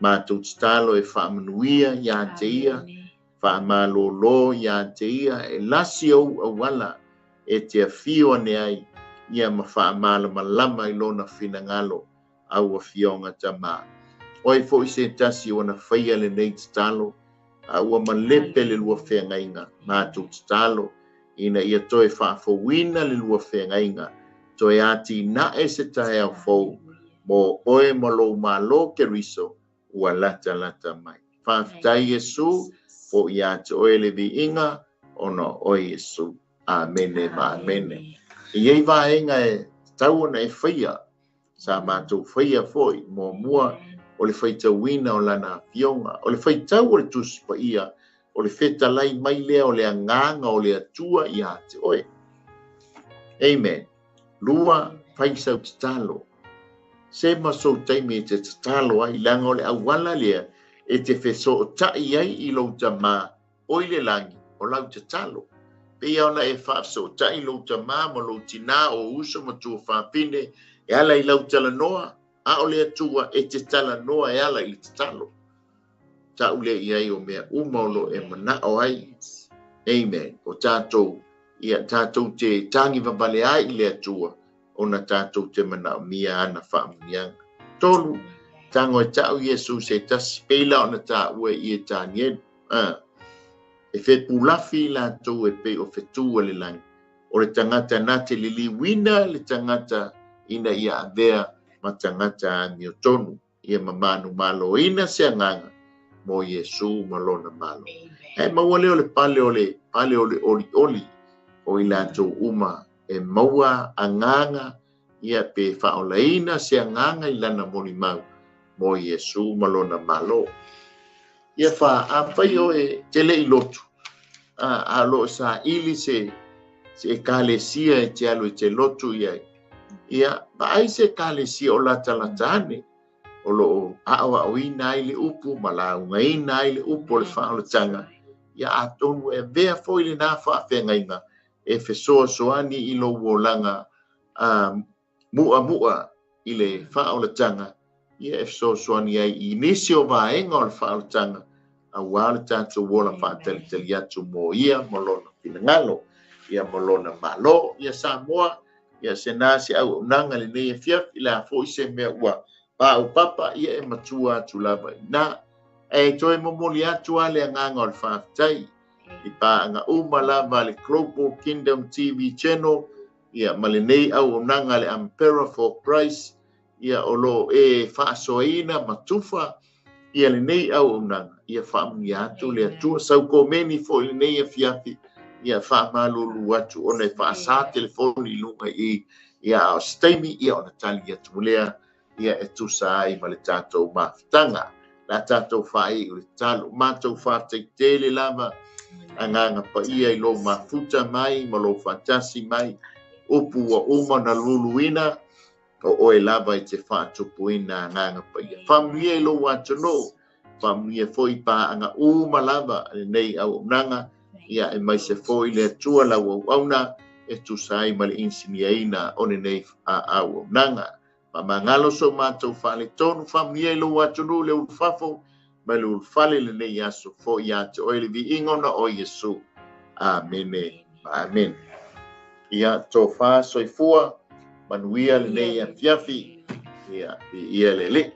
Ma tu talo e whaamanuia ia te ia, whaamalolo ia te ia, e lasi au awala e te awhio ane ai, ia ma whaamala malama i lona whinangalo au a whionga tama. Oi fo i se tasi o na whaia le nei talo, ua malepe le lua whengainga, ma tu talo, ina ia toe whaafowina le lua whengainga, toe ati na e se tae au fau, mo oe malo Keriso, ua lata mai. Whaafitai Iesu, po ia te oe le vi inga, ono oe Iesu. Amene ma amene. Iei vaenga e tau na e whaia, sa mātou whaia foi, mo mua, o le whaitauina o lana fionga, o le whaitau o le tuspa ia, o le whetalai mai lea o le anganga o le atua i a te oe. Amen. Lua whaisau te talo. Se maso taimi te talo ai langa o le awala lea, e te wheso o tai ai i lau tamā, oi le langi, o lau te talo. Pea ona e whaafso o tai lau tamā, ma lau tina o uso ma tua whaapine, e ala i lau tala noa, a o le atua e te tala noa e ala i te talo. Ta ule i ai o mea umaulo e mana o ai. Amen. O tātou, ia tātou te tangi wabale ai i le atua, o na tātou te mana o mia ana whaamunianga. Tolu, tango e tau Iesu se tas peila o na tā ue i e tānien. E whepulafi la tau e pe o whetua le langi. O le tangata na te lili wina, le tangata ina ia avea, ma tangata ani o tonu, ia mamanu malo ina se anganga, mo Iesu malona malo. E maua leo le pale o le oli, o ila tau uma, e maua anganga, ia pe whaolaina se anganga ilana moni mau, mo Iesu malona malo. Ia wha awhai o e tele i lotu, a lo sa ili se kalesia e te alo i te lotu iai. Ia, ai se kalesia o lata ane, o lo awa o ina i le upu, ma la unga ina i le upu o le whaolatanga. Ia atonu e vea foi le nā whaafengainga, e whesoa soani i lo uolanga mua i le whaolatanga. Ia e whesoa soani ai i nisi o vaenga o le whaolatanga, a wale tātou wola whaatalitali atu mo ia, molona pinangalo, ia molona malo, ia Samoa, ia se nā se au nanga le nei fiaf ila fo se mea ua pa o papa ia e matua atu lava na e toi momoli atu ale nganga o le whaafitai i pa anga uma lava le Global Kingdom TV channel ia ma le nei au nanga le Ampera for Christ ia o lo e whaasoina matufa ia le nei au nanga ia whaamungi atu le atua sau komeni fo le nei e fiafi ia whaamalulu atu o nei whaasa telefoni lunga ia o steimi ia o na tali atu lea ia e tusa ai ma le tātou mawhitanga la tātou whae o le talo mātou whateitele lava anganga pa ia i lo mafuta mai ma lo fantasi mai upu wa uma na luluina o e lava i te whaatupuina anganga pa ia whamuia i lo watono whamuia foi pa anga uma lava nei au nanga ia e mai se foi le tua la wauna e tusai ma le insiniaina o nei au nanga ma mangalo so mātou whale tonu whamuia i lo watono le ulfafo ma le ulfale le nei aso fo ia te oile vi ingona o Yesu. Amen. Amen. Ia tō wha soifua manuia le nei a fiafi ia le le.